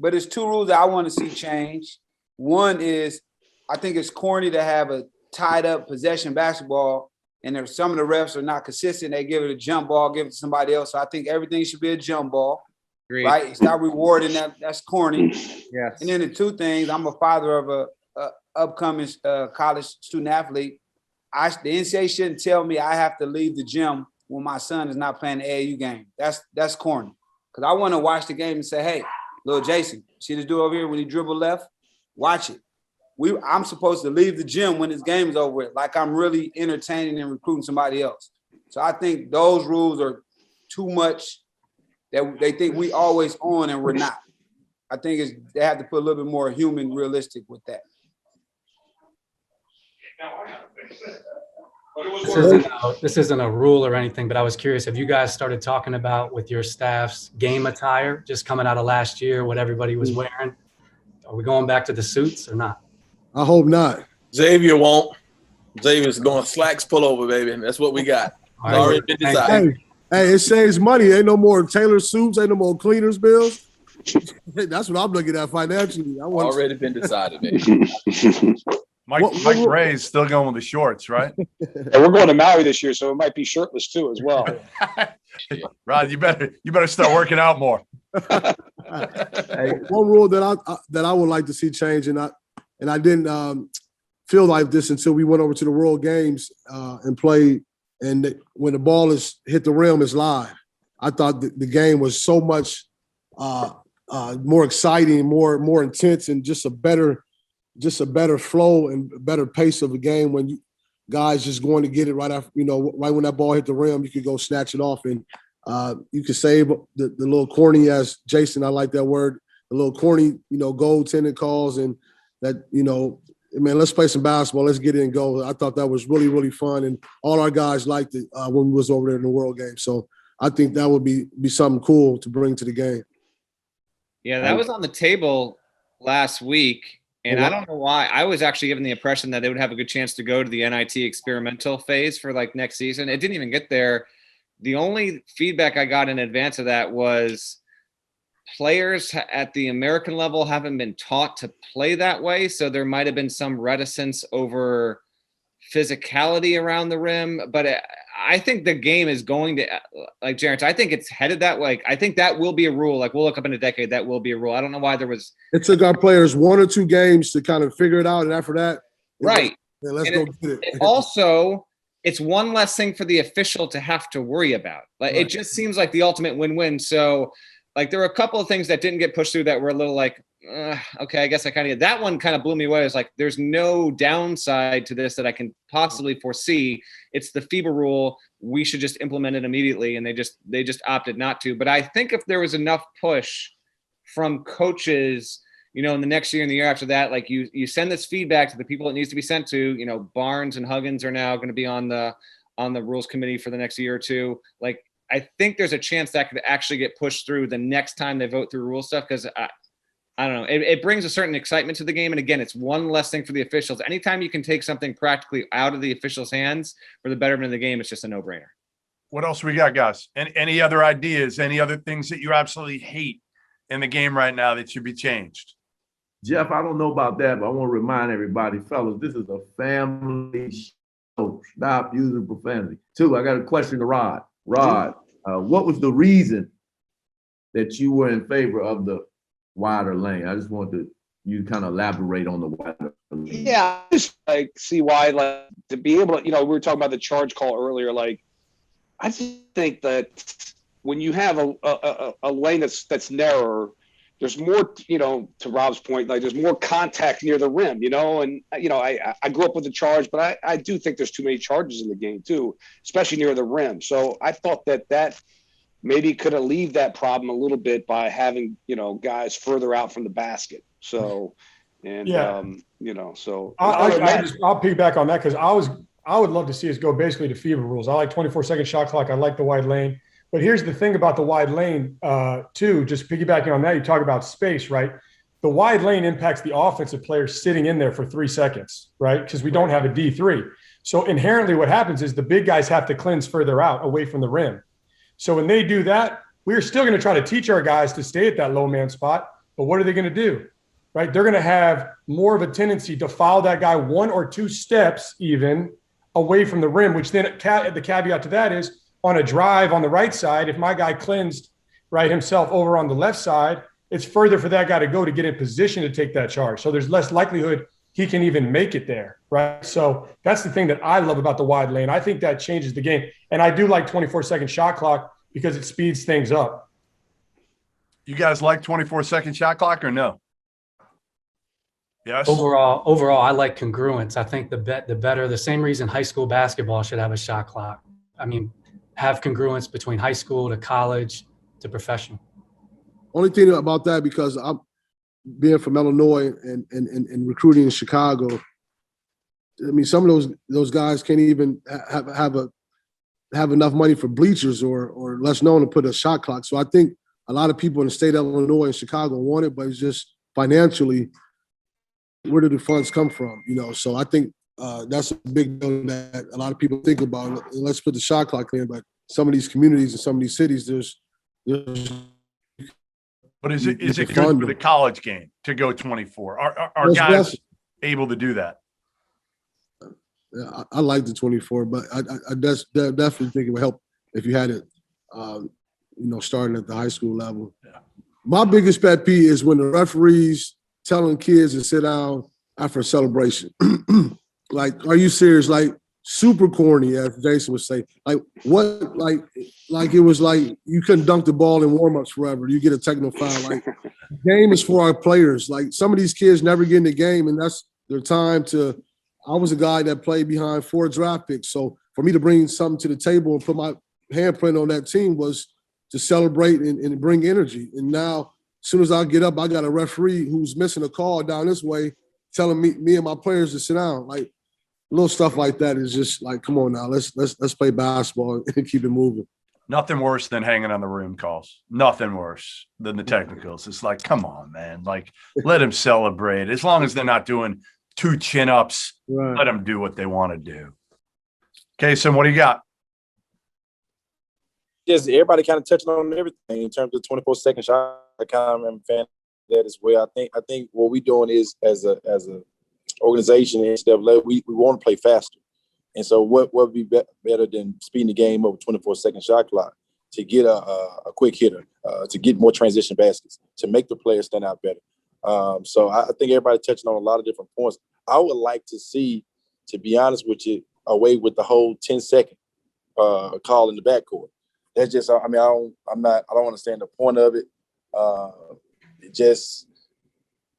But it's two rules that I want to see change. One is, I think it's corny to have a tied up possession basketball, and if some of the refs are not consistent, they give it a jump ball, give it to somebody else. So I think everything should be a jump ball. Agreed. Right? Start rewarding that. That's corny. Yes. And then the two things, I'm a father of a upcoming college student athlete. The NCAA shouldn't tell me I have to leave the gym when my son is not playing the AAU game. That's corny. Because I want to watch the game and say, hey, little Jason, see this dude over here when he dribble left? Watch it. I'm supposed to leave the gym when this game is over with, like I'm really entertaining and recruiting somebody else. So I think those rules are too much that they think we always on and we're not. I think they have to put a little bit more human, realistic with that. This isn't a rule or anything, but I was curious, have you guys started talking about with your staff's game attire, just coming out of last year, what everybody was wearing? Are we going back to the suits or not? I hope not. Xavier won't. Xavier's going slacks pullover, baby. That's what we got. It's already been decided. Hey, it saves money. Ain't no more tailored suits. Ain't no more cleaners bills. That's what I'm looking at financially. Already been decided, baby. Mike Ray's still going with the shorts, right? And we're going to Maui this year, so it might be shirtless too as well. Rod, you better start working out more. Hey, one rule that I would like to see change, and I didn't feel like this until we went over to the World Games and played. And when the ball hit the rim, it's live. I thought the game was so much more exciting, more intense, and just a better flow and better pace of a game when you guys just going to get it right after, right when that ball hit the rim, you could go snatch it off and you could save the little corny, as Jason, I like that word, the little corny, goaltending calls and that, man, let's play some basketball. Let's get it and go. I thought that was really, really fun. And all our guys liked it when we was over there in the World Game. So I think that would be something cool to bring to the game. Yeah, that was on the table last week. And I don't know why. I was actually given the impression that they would have a good chance to go to the NIT experimental phase for like next season. It didn't even get there. The only feedback I got in advance of that was players at the American level haven't been taught to play that way. So there might have been some reticence over physicality around the rim. But I think the game is going to, like Jarrett, I think it's headed that way. I think that will be a rule. Like we'll look up in a decade, that will be a rule. I don't know why there was. It took our players 1 or 2 games to kind of figure it out. And after that. Right. Let's go get it. Also, it's one less thing for the official to have to worry about. Like it just seems like the ultimate win-win. So like there were a couple of things that didn't get pushed through that were a little like, okay, I guess I kind of, that one kind of blew me away. It's like, there's no downside to this that I can possibly foresee. It's the FIBA rule. We should just implement it immediately. And they just opted not to. But I think if there was enough push from coaches, you know, in the next year and the year after that, like you send this feedback to the people it needs to be sent to. You know, Barnes and Huggins are now going to be on the rules committee for the next year or two. Like, I think there's a chance that could actually get pushed through the next time they vote through rule stuff. Cause I don't know, it brings a certain excitement to the game. And again, it's one less thing for the officials. Anytime you can take something practically out of the officials' hands for the betterment of the game, it's just a no brainer. What else we got, guys? And any other ideas, any other things that you absolutely hate in the game right now that should be changed? Jeff, I don't know about that, but I want to remind everybody, fellas, this is a family show. Stop using profanity. Two, I got a question to Rod. Rod, what was the reason that you were in favor of the wider lane? I just want you to kind of elaborate on the wider lane. Yeah, I just like see why, like to be able to, you know, we were talking about the charge call earlier. Like, I just think that when you have a lane that's narrower, there's more, you know, to Rob's point, like there's more contact near the rim, you know, and, you know, I grew up with the charge, but I do think there's too many charges in the game too, especially near the rim. So I thought that maybe could alleviate that problem a little bit by having, you know, guys further out from the basket. So, and, you know, so. I'll piggyback on that because I would love to see us go basically to FIBA rules. I like 24-second shot clock. I like the wide lane. But here's the thing about the wide lane, too, just piggybacking on that, you talk about space, right? The wide lane impacts the offensive players sitting in there for 3 seconds, right? Because we don't have a D3. So inherently what happens is the big guys have to cleanse further out away from the rim. So when they do that, we're still going to try to teach our guys to stay at that low man spot. But what are they going to do, right? They're going to have more of a tendency to foul that guy 1 or 2 steps even away from the rim, which then the caveat to that is, on a drive on the right side, if my guy cleansed right himself over on the left side, it's further for that guy to go to get in position to take that charge. So there's less likelihood he can even make it there, right? So that's the thing that I love about the wide lane. I think that changes the game. And I do like 24-second shot clock because it speeds things up. You guys like 24-second shot clock or no? Yes. Overall, I like congruence. I think the same reason high school basketball should have a shot clock. I mean, have congruence between high school to college to professional. Only thing about that, because I'm being from Illinois and recruiting in Chicago, I mean, some of those guys can't even have enough money for bleachers or less known to put a shot clock. So I think a lot of people in the state of Illinois and Chicago want it, but it's just financially, where do the funds come from? You know, so I think that's a big deal that a lot of people think about. Let's put the shot clock in, but some of these communities and some of these cities, there's But is it good for the college game to go 24? Are guys able to do that? I like the 24, but I definitely think it would help if you had it, starting at the high school level. Yeah. My biggest pet peeve is when the referees telling kids to sit down after a celebration. Like, are you serious? Like, super corny, as Jason would say. Like, what? Like it was like you couldn't dunk the ball in warm-ups forever. You get a technical foul. Like, the game is for our players. Like, some of these kids never get in the game, and that's their time to. I was a guy that played behind 4 draft picks, so for me to bring something to the table and put my handprint on that team was to celebrate and bring energy. And now, as soon as I get up, I got a referee who's missing a call down this way, telling me and my players to sit down. Like, little stuff like that is just like, come on now, let's play basketball and keep it moving. Nothing worse than hanging on the room calls. Nothing worse than the technicals. It's like, come on, man. Like, let them celebrate. As long as they're not doing 2 chin-ups, right. Let them do what they want to do. CASON, what do you got? Yes, everybody kind of touching on everything in terms of 24-second shot. I kind of am a fan of that as well. I think what we're doing is as a organization instead of we want to play faster. And so what would be better than speeding the game over 24-second shot clock to get a quick hitter, to get more transition baskets, to make the players stand out better. So I think everybody touching on a lot of different points. I would like to see, to be honest with you, away with the whole 10-second call in the backcourt. That's just, I mean, I don't understand the point of it. It just,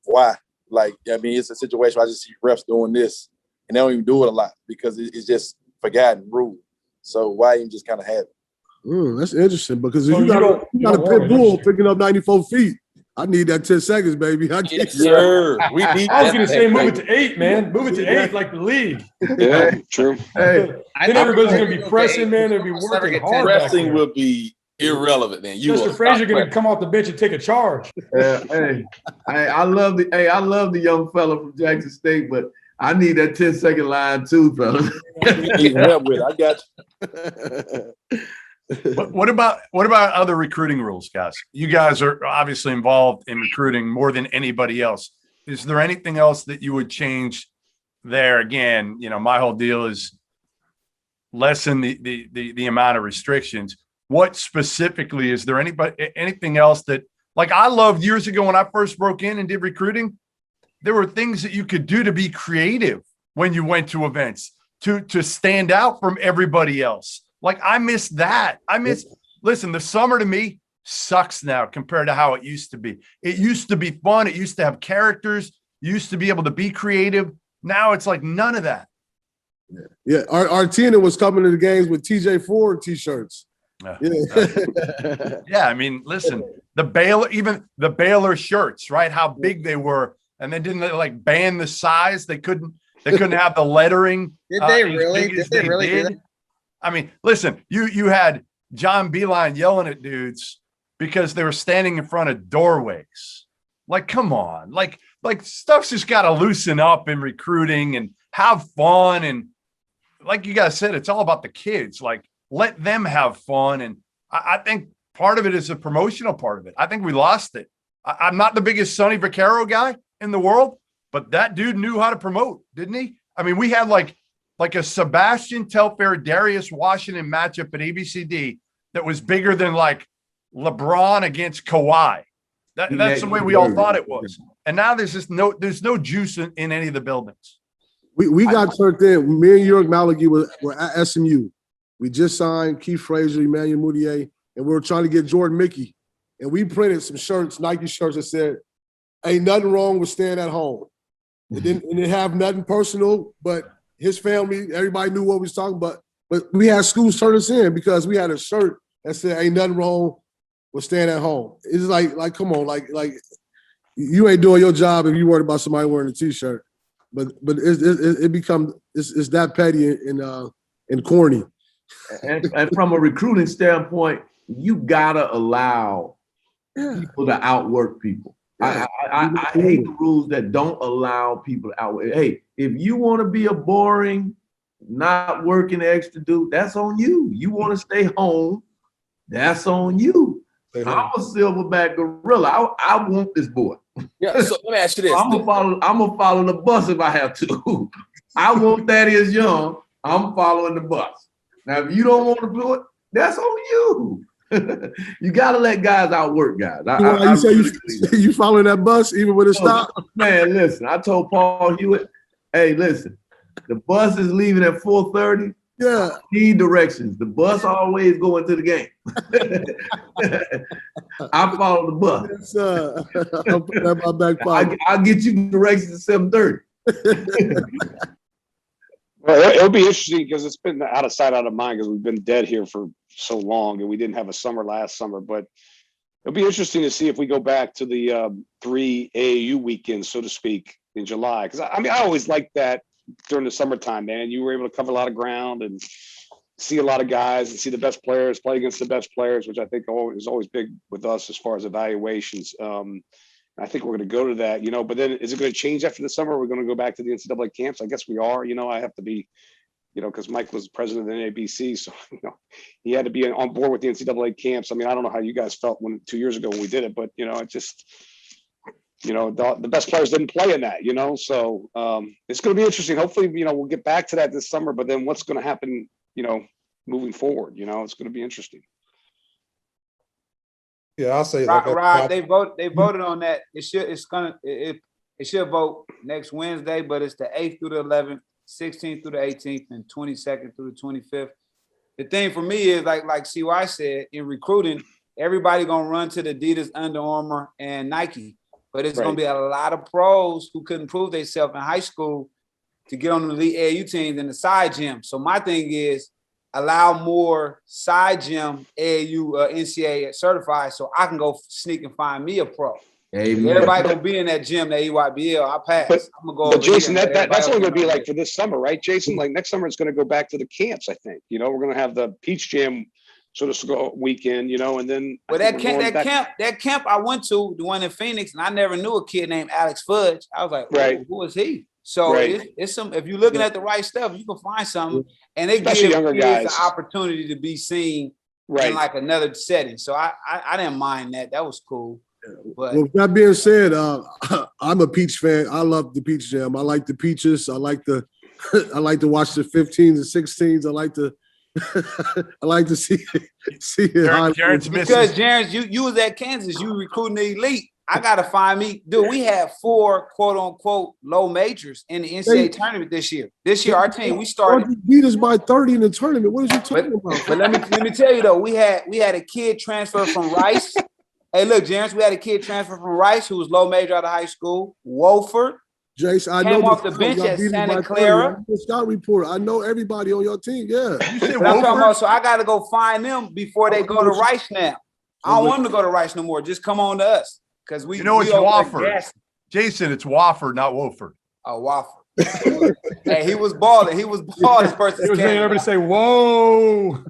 why? Like, I mean, it's a situation where I just see refs doing this and they don't even do it a lot because it's just forgotten rule. So why even just kind of have it? That's interesting because if So you got a pit bull interesting. picking up 94 feet, I need that 10 seconds, baby. Yes, sir. We need I was going to say move that. it to 8, man. Move it to 8 like the league. Yeah, true. Hey, Then everybody's going to be pressing, man. They'll be working hard back Wrestling there. will be irrelevant then. You Mr. will Frazier stop going to come off the bench and take a charge. I love the young fella from Jackson State, but I need that 10-second line too, fellas. Need help with it. I got you. What about other recruiting rules, guys? You guys are obviously involved in recruiting more than anybody else. Is there anything else that you would change there? Again, you know, my whole deal is lessen the amount of restrictions. What specifically is there anything else that, like, I loved years ago when I first broke in and did recruiting, there were things that you could do to be creative when you went to events to stand out from everybody else. Like, I miss that. Listen, the summer to me sucks now compared to how it used to be. It used to be fun. It used to have characters. You used to be able to be creative. Now it's like none of that. Yeah, our Tina was coming to the games with TJ Ford t-shirts. Yeah, I mean, listen, the Baylor shirts, right? How big they were, and then didn't they like ban the size? They couldn't have the lettering. Did they really? Did they really do that? I mean, listen, you had John Beeline yelling at dudes because they were standing in front of doorways. Like, come on, like stuff's just got to loosen up in recruiting and have fun. And like you guys said, it's all about the kids. Like, let them have fun. And I think part of it is the promotional part of it. I think we lost it. I'm not the biggest Sonny Vaccaro guy in the world, but that dude knew how to promote, didn't he? I mean, we had like a Sebastian Telfair, Darius Washington matchup at ABCD that was bigger than like LeBron against Kawhi. That's the way we all thought it was. And now there's no juice in any of the buildings. We got turned in. Me and Jurg Malagi were at SMU. We just signed Keith Frazier, Emmanuel Mudiay, and we were trying to get Jordan Mickey. And we printed some shirts, Nike shirts that said, "Ain't nothing wrong with staying at home." It didn't have nothing personal, but his family, everybody knew what we was talking about. But we had schools turn us in because we had a shirt that said, "Ain't nothing wrong with staying at home." It's like come on, like you ain't doing your job if you worried about somebody wearing a t-shirt. But it becomes it's that petty and corny. And from a recruiting standpoint, you gotta allow people to outwork people. I hate the rules that don't allow people to outwork. Hey, if you want to be a boring, not working extra dude, that's on you. You want to stay home, that's on you. I'm a silverback gorilla. I want this boy. Yeah, so let me ask you this. I'm gonna follow the bus if I have to. I want Thaddeus Young. I'm following the bus. Now, if you don't want to do it, that's on you. You got to let guys outwork guys. You following that bus even with a stop? Man, listen, I told Paul Hewitt, hey, listen, the bus is leaving at 4:30. Yeah. Need directions. The bus always going to the game. I follow the bus. Yes, sir. I'll put that in my back pocket. I'll get you directions at 7:30. Well, it'll be interesting because it's been out of sight, out of mind because we've been dead here for so long and we didn't have a summer last summer. But it'll be interesting to see if we go back to the 3 AAU weekends, so to speak, in July. Because I mean, I always liked that during the summertime, man. You were able to cover a lot of ground and see a lot of guys and see the best players play against the best players, which I think is always big with us as far as evaluations. I think we're going to go to that, you know, but then is it going to change after the summer? We're going to go back to the NCAA camps. I guess we are, you know, I have to be, you know, because Mike was president of the NABC. So, you know, he had to be on board with the NCAA camps. I mean, I don't know how you guys felt 2 years ago when we did it, but, you know, it just, you know, the best players didn't play in that, you know, so it's going to be interesting. Hopefully, you know, we'll get back to that this summer, but then what's going to happen, you know, moving forward, you know, it's going to be interesting. Yeah, I'll say Rod, they voted on that. It should vote next Wednesday, but it's the 8th through the 11th. 16th through the 18th, and 22nd through the 25th. The thing for me is like CY said, in recruiting, everybody gonna run to the Adidas, Under Armour, and Nike, but it's gonna be a lot of pros who couldn't prove themselves in high school to get on the elite AAU teams in the side gym. So my thing is allow more side gym AAU NCAA certified, so I can go sneak and find me a pro. Everybody gonna be in that gym, that EYBL. I pass. I'm gonna go. But Jason, that's only gonna be like for this summer, right, Jason? Like next summer, it's gonna go back to the camps. I think. We're gonna have the Peach Jam sort of weekend, and then. Well, that camp I went to, the one in Phoenix, and I never knew a kid named Alex Fudge. I was like, who is he? So it's some. If you're looking at the right stuff, you can find something, and they give younger guys the opportunity to be seen in like another setting. So I didn't mind that. That was cool. But well, that being said, I'm a Peach fan. I love the Peach Jam. I like the Peaches. I like to watch the 15s and 16s. I like to see Jaren's because Jaren, you was at Kansas. You recruiting the elite. I gotta find me, dude. We had 4 quote unquote low majors in the NCAA tournament this year. This year, our team we started beat us by 30 in the tournament. What are you talking about? But let me tell you though, we had a kid transfer from Rice. Hey, look, James, we had a kid transfer from Rice who was low major out of high school. Wofford. Jace, I came know off the bench at Santa Clara. Scout report. I know everybody on your team. Yeah. I'm talking about, so I got to go find them before they go to Rice now. I don't want them to go to Rice no more. Just come on to us. Because we it's Wofford. Jason, it's Wofford, not Wofford. Oh, Wofford. Hey, he was balling. He was balling versus He was making everybody say, whoa.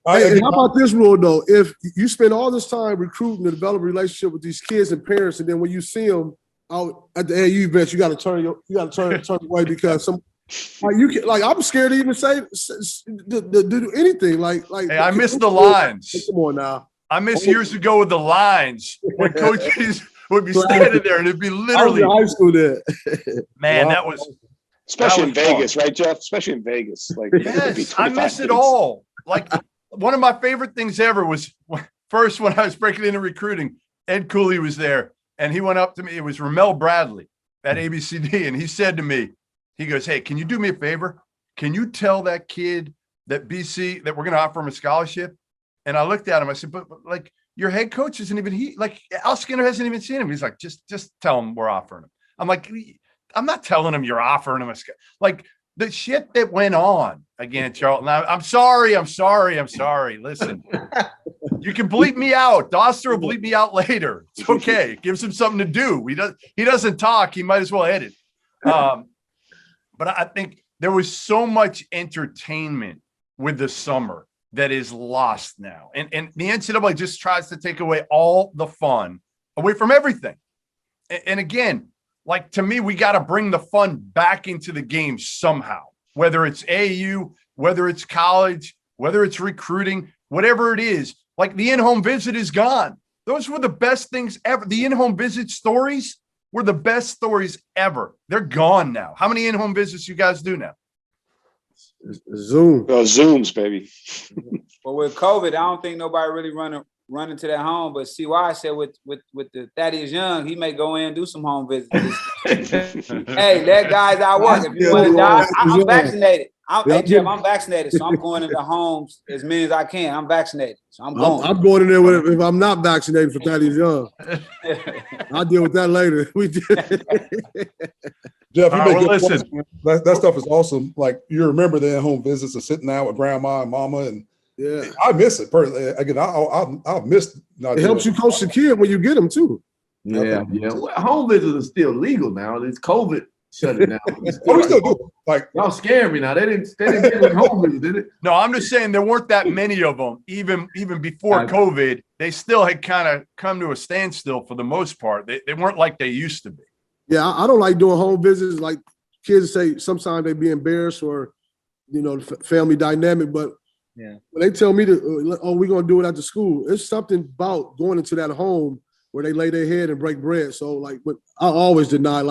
Hey, how about this rule though? If you spend all this time recruiting and develop a relationship with these kids and parents, and then when you see them out at the AAU events, you got to turn away because I'm scared to even say do anything. Hey, I miss the lines. Come on now. I miss years ago with the lines when coaches would be standing there and it'd be literally. I was in high school there. Man, that was. Especially in Vegas, right, Jeff? Especially in Vegas. Yes, I miss it all. Like. One of my favorite things ever was first when I was breaking into recruiting, Ed Cooley was there and he went up to me. It was Ramel Bradley at ABCD. And he said to me, he goes, hey, can you do me a favor? Can you tell that kid that BC that we're going to offer him a scholarship? And I looked at him. I said, but like your head coach isn't even Al Skinner hasn't even seen him. He's like, just tell him we're offering him. I'm like, I'm not telling him you're offering him a scholarship. Like, the shit that went on against Charlton. I'm sorry. Listen, you can bleep me out. Dauster will bleep me out later. It's okay. It gives him something to do. He doesn't talk. He might as well edit. But I think there was so much entertainment with the summer that is lost now. And the NCAA just tries to take away all the fun away from everything. And again, like, to me, we got to bring the fun back into the game somehow, whether it's AAU, whether it's college, whether it's recruiting, whatever it is. Like, the in-home visit is gone. Those were the best things ever. The in-home visit stories were the best stories ever. They're gone now. How many in-home visits you guys do now? Zoom. Zooms, baby. Well, with COVID, I don't think nobody really running to that home, but CY said with the Thaddeus Young, he may go in and do some home visits. Hey, that guy's out work. If you want to die, I'm vaccinated. Hey, Jeff, I'm vaccinated, so I'm going into homes as many as I can. I'm vaccinated, so I'm going. I'm going in there if I'm not vaccinated for Thaddeus Young. I'll deal with that later. We did. Jeff, listen. That stuff is awesome. Like, you remember the in-home visits of sitting down with grandma and mama, and yeah, I miss it personally. Again, I'll miss. It helps you coach the kid when you get them too. Yeah. Well, home visits are still legal now. It's COVID shut it down. We still do it. Like, y'all scare me now. They didn't get it home visits, did it? No, I'm just saying there weren't that many of them. Even before COVID, they still had kind of come to a standstill for the most part. They weren't like they used to be. Yeah, I don't like doing home visits. Like, kids say sometimes they be embarrassed or, family dynamic, but yeah, when they tell me we're gonna do it at the school, it's something about going into that home where they lay their head and break bread. So but I always deny, we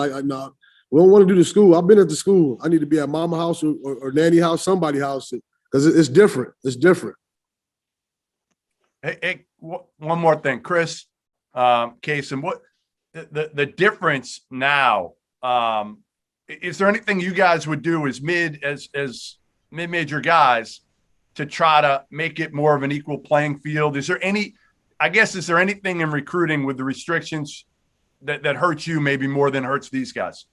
don't want to do the school. I've been at the school. I need to be at mama house or nanny house, somebody house, because it's different. It's different. Hey, one more thing, Chris, CASON, what the difference now is there anything you guys would do as mid-major guys to try to make it more of an equal playing field? Is there anything in recruiting with the restrictions that hurts you maybe more than hurts these guys?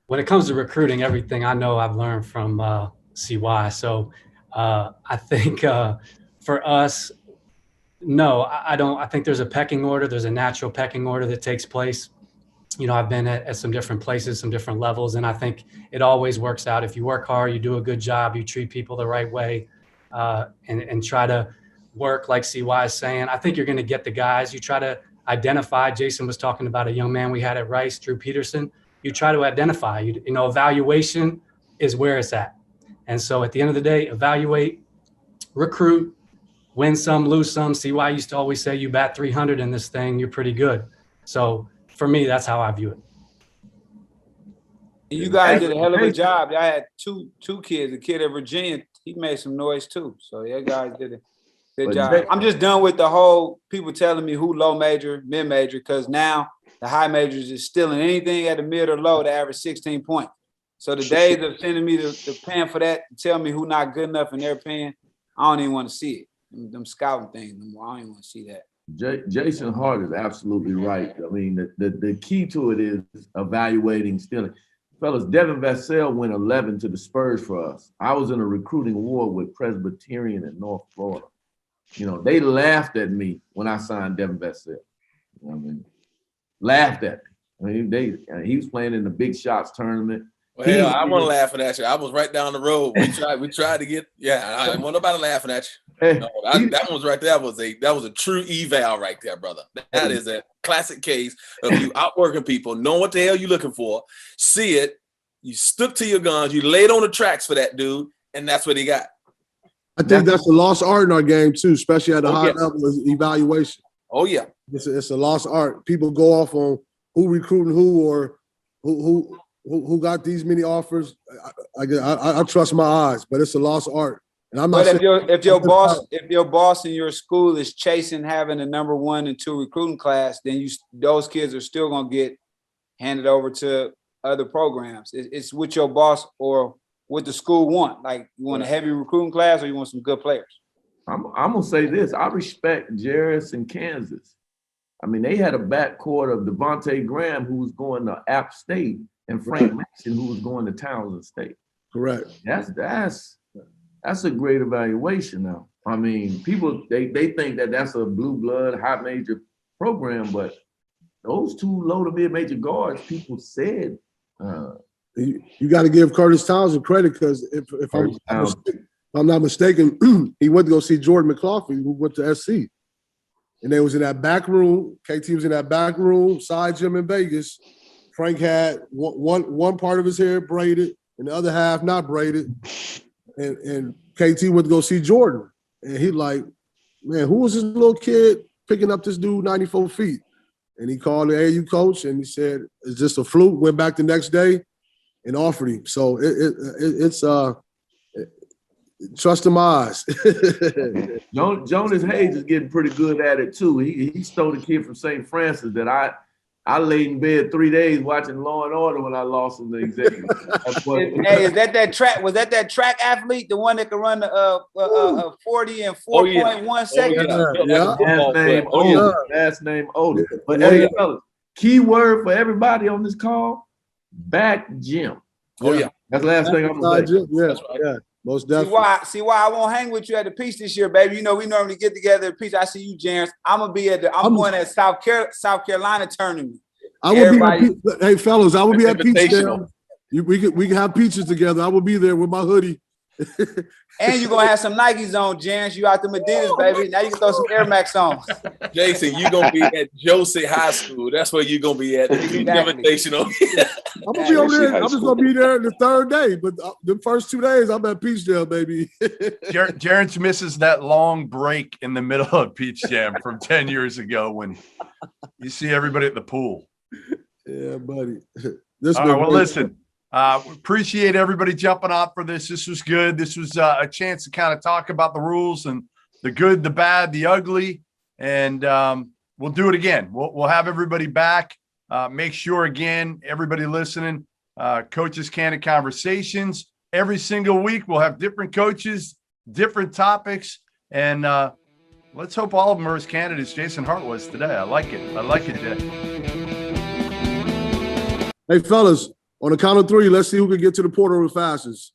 When it comes to recruiting, everything I know I've learned from CY. So I think for us, no, I don't. I think there's a pecking order. There's a natural pecking order that takes place. You know, I've been at some different places, some different levels, and I think it always works out. If you work hard, you do a good job, you treat people the right way, and try to work like CY is saying, I think you're going to get the guys. You try to identify. Jason was talking about a young man we had at Rice, Drew Peterson. You try to identify. You know, evaluation is where it's at. And so at the end of the day, evaluate, recruit, win some, lose some. CY used to always say, you bat 300 in this thing, you're pretty good. So for me, that's how I view it. You guys did a hell of a job. I had two kids. A kid at Virginia, he made some noise too. So you guys did a good job. I'm just done with the whole people telling me who low major, mid major, because now the high majors is stealing anything at the mid or low to average 16 points. So the days of sending me the pen for that to tell me who not good enough in their pen, I don't even want to see it. Them scouting things, I don't even want to see that. Jason Hart is absolutely right. I mean, the key to it is evaluating stealing. Fellas, Devin Vassell went 11 to the Spurs for us. I was in a recruiting war with Presbyterian in North Florida. You know, they laughed at me when I signed Devin Vassell. You know what I mean? Laughed at me. I mean, he was playing in the Big Shots tournament. Well, hell, I wasn't laughing at you. I was right down the road. We tried to get. Yeah, I didn't want nobody laughing at you. No, that one was right there. That was a true eval right there, brother. That is a classic case of you outworking people, know what the hell you're looking for, see it, you stuck to your guns, you laid on the tracks for that dude, and that's what he got. I think that's a lost art in our game too, especially at the high level of evaluation. Oh yeah, it's a lost art. People go off on who recruiting who or who got these many offers. I trust my eyes, but it's a lost art. And I'm not. But if your boss in your school is chasing having a number 1 and 2 recruiting class, then those kids are still gonna get handed over to other programs. It's what your boss or what the school want. Like, you want a heavy recruiting class or you want some good players? I'm gonna say this. I respect Jarris in Kansas. I mean, they had a backcourt of Devontae Graham, who was going to App State, and Frank Mason, who was going to Townsend State. Correct. That's a great evaluation now. I mean, people, they think that that's a blue blood, high major program, but those two low to mid major guards, people said. You got to give Curtis Townsend credit, because if I'm not mistaken, he went to go see Jordan McLaughlin, who went to SC. And they was in that back room. KT was in that back room, side gym in Vegas. Frank had one part of his hair braided and the other half not braided. And KT went to go see Jordan. And he like, man, who was this little kid picking up this dude 94 feet? And he called the AU coach and he said, is this a fluke? Went back the next day and offered him. So it's trust in my eyes. Jonas Hayes is getting pretty good at it too. He stole the kid from St. Francis that I laid in bed 3 days watching Law and Order when I lost him to Xavier. Hey, is that track? Was that track athlete, the one that could run 40 and 4.1 seconds? Yeah. Last name Odom. But hey, fellas, key word for everybody on this call: back gym. Oh yeah, that's the last thing I'm gonna say. Yeah. Most definitely. See why I won't hang with you at the Peach this year, baby. You know, we normally get together at Peach. I see you, Jarris. I'm going at South Carolina tournament. I will be. Hey, fellas, I will be at Peach there. We can have peaches together. I will be there with my hoodie. And you're gonna have some Nikes on, Jarris. You out the Medinas, baby. Now you can throw some Air Max on. Jason, you're gonna be at Josie High School. That's where you're gonna be at. Invitational. I'm gonna be over there. I'm just gonna be there the third day, but the first 2 days I'm at Peach Jam, baby. Jarris misses that long break in the middle of Peach Jam from 10 years ago when you see everybody at the pool. Yeah, buddy. All right, well, listen. Appreciate everybody jumping on for this. This was good. This was a chance to kind of talk about the rules and the good, the bad, the ugly, and we'll do it again. We'll have everybody back Make sure, again, everybody listening, Coaches Candid Conversations. Every single week, we'll have different coaches, different topics, and let's hope all of them are as candid as Jason Hart was today. I like it. I like it, Jay. Hey, fellas, on the count of three, let's see who can get to the portal the fastest.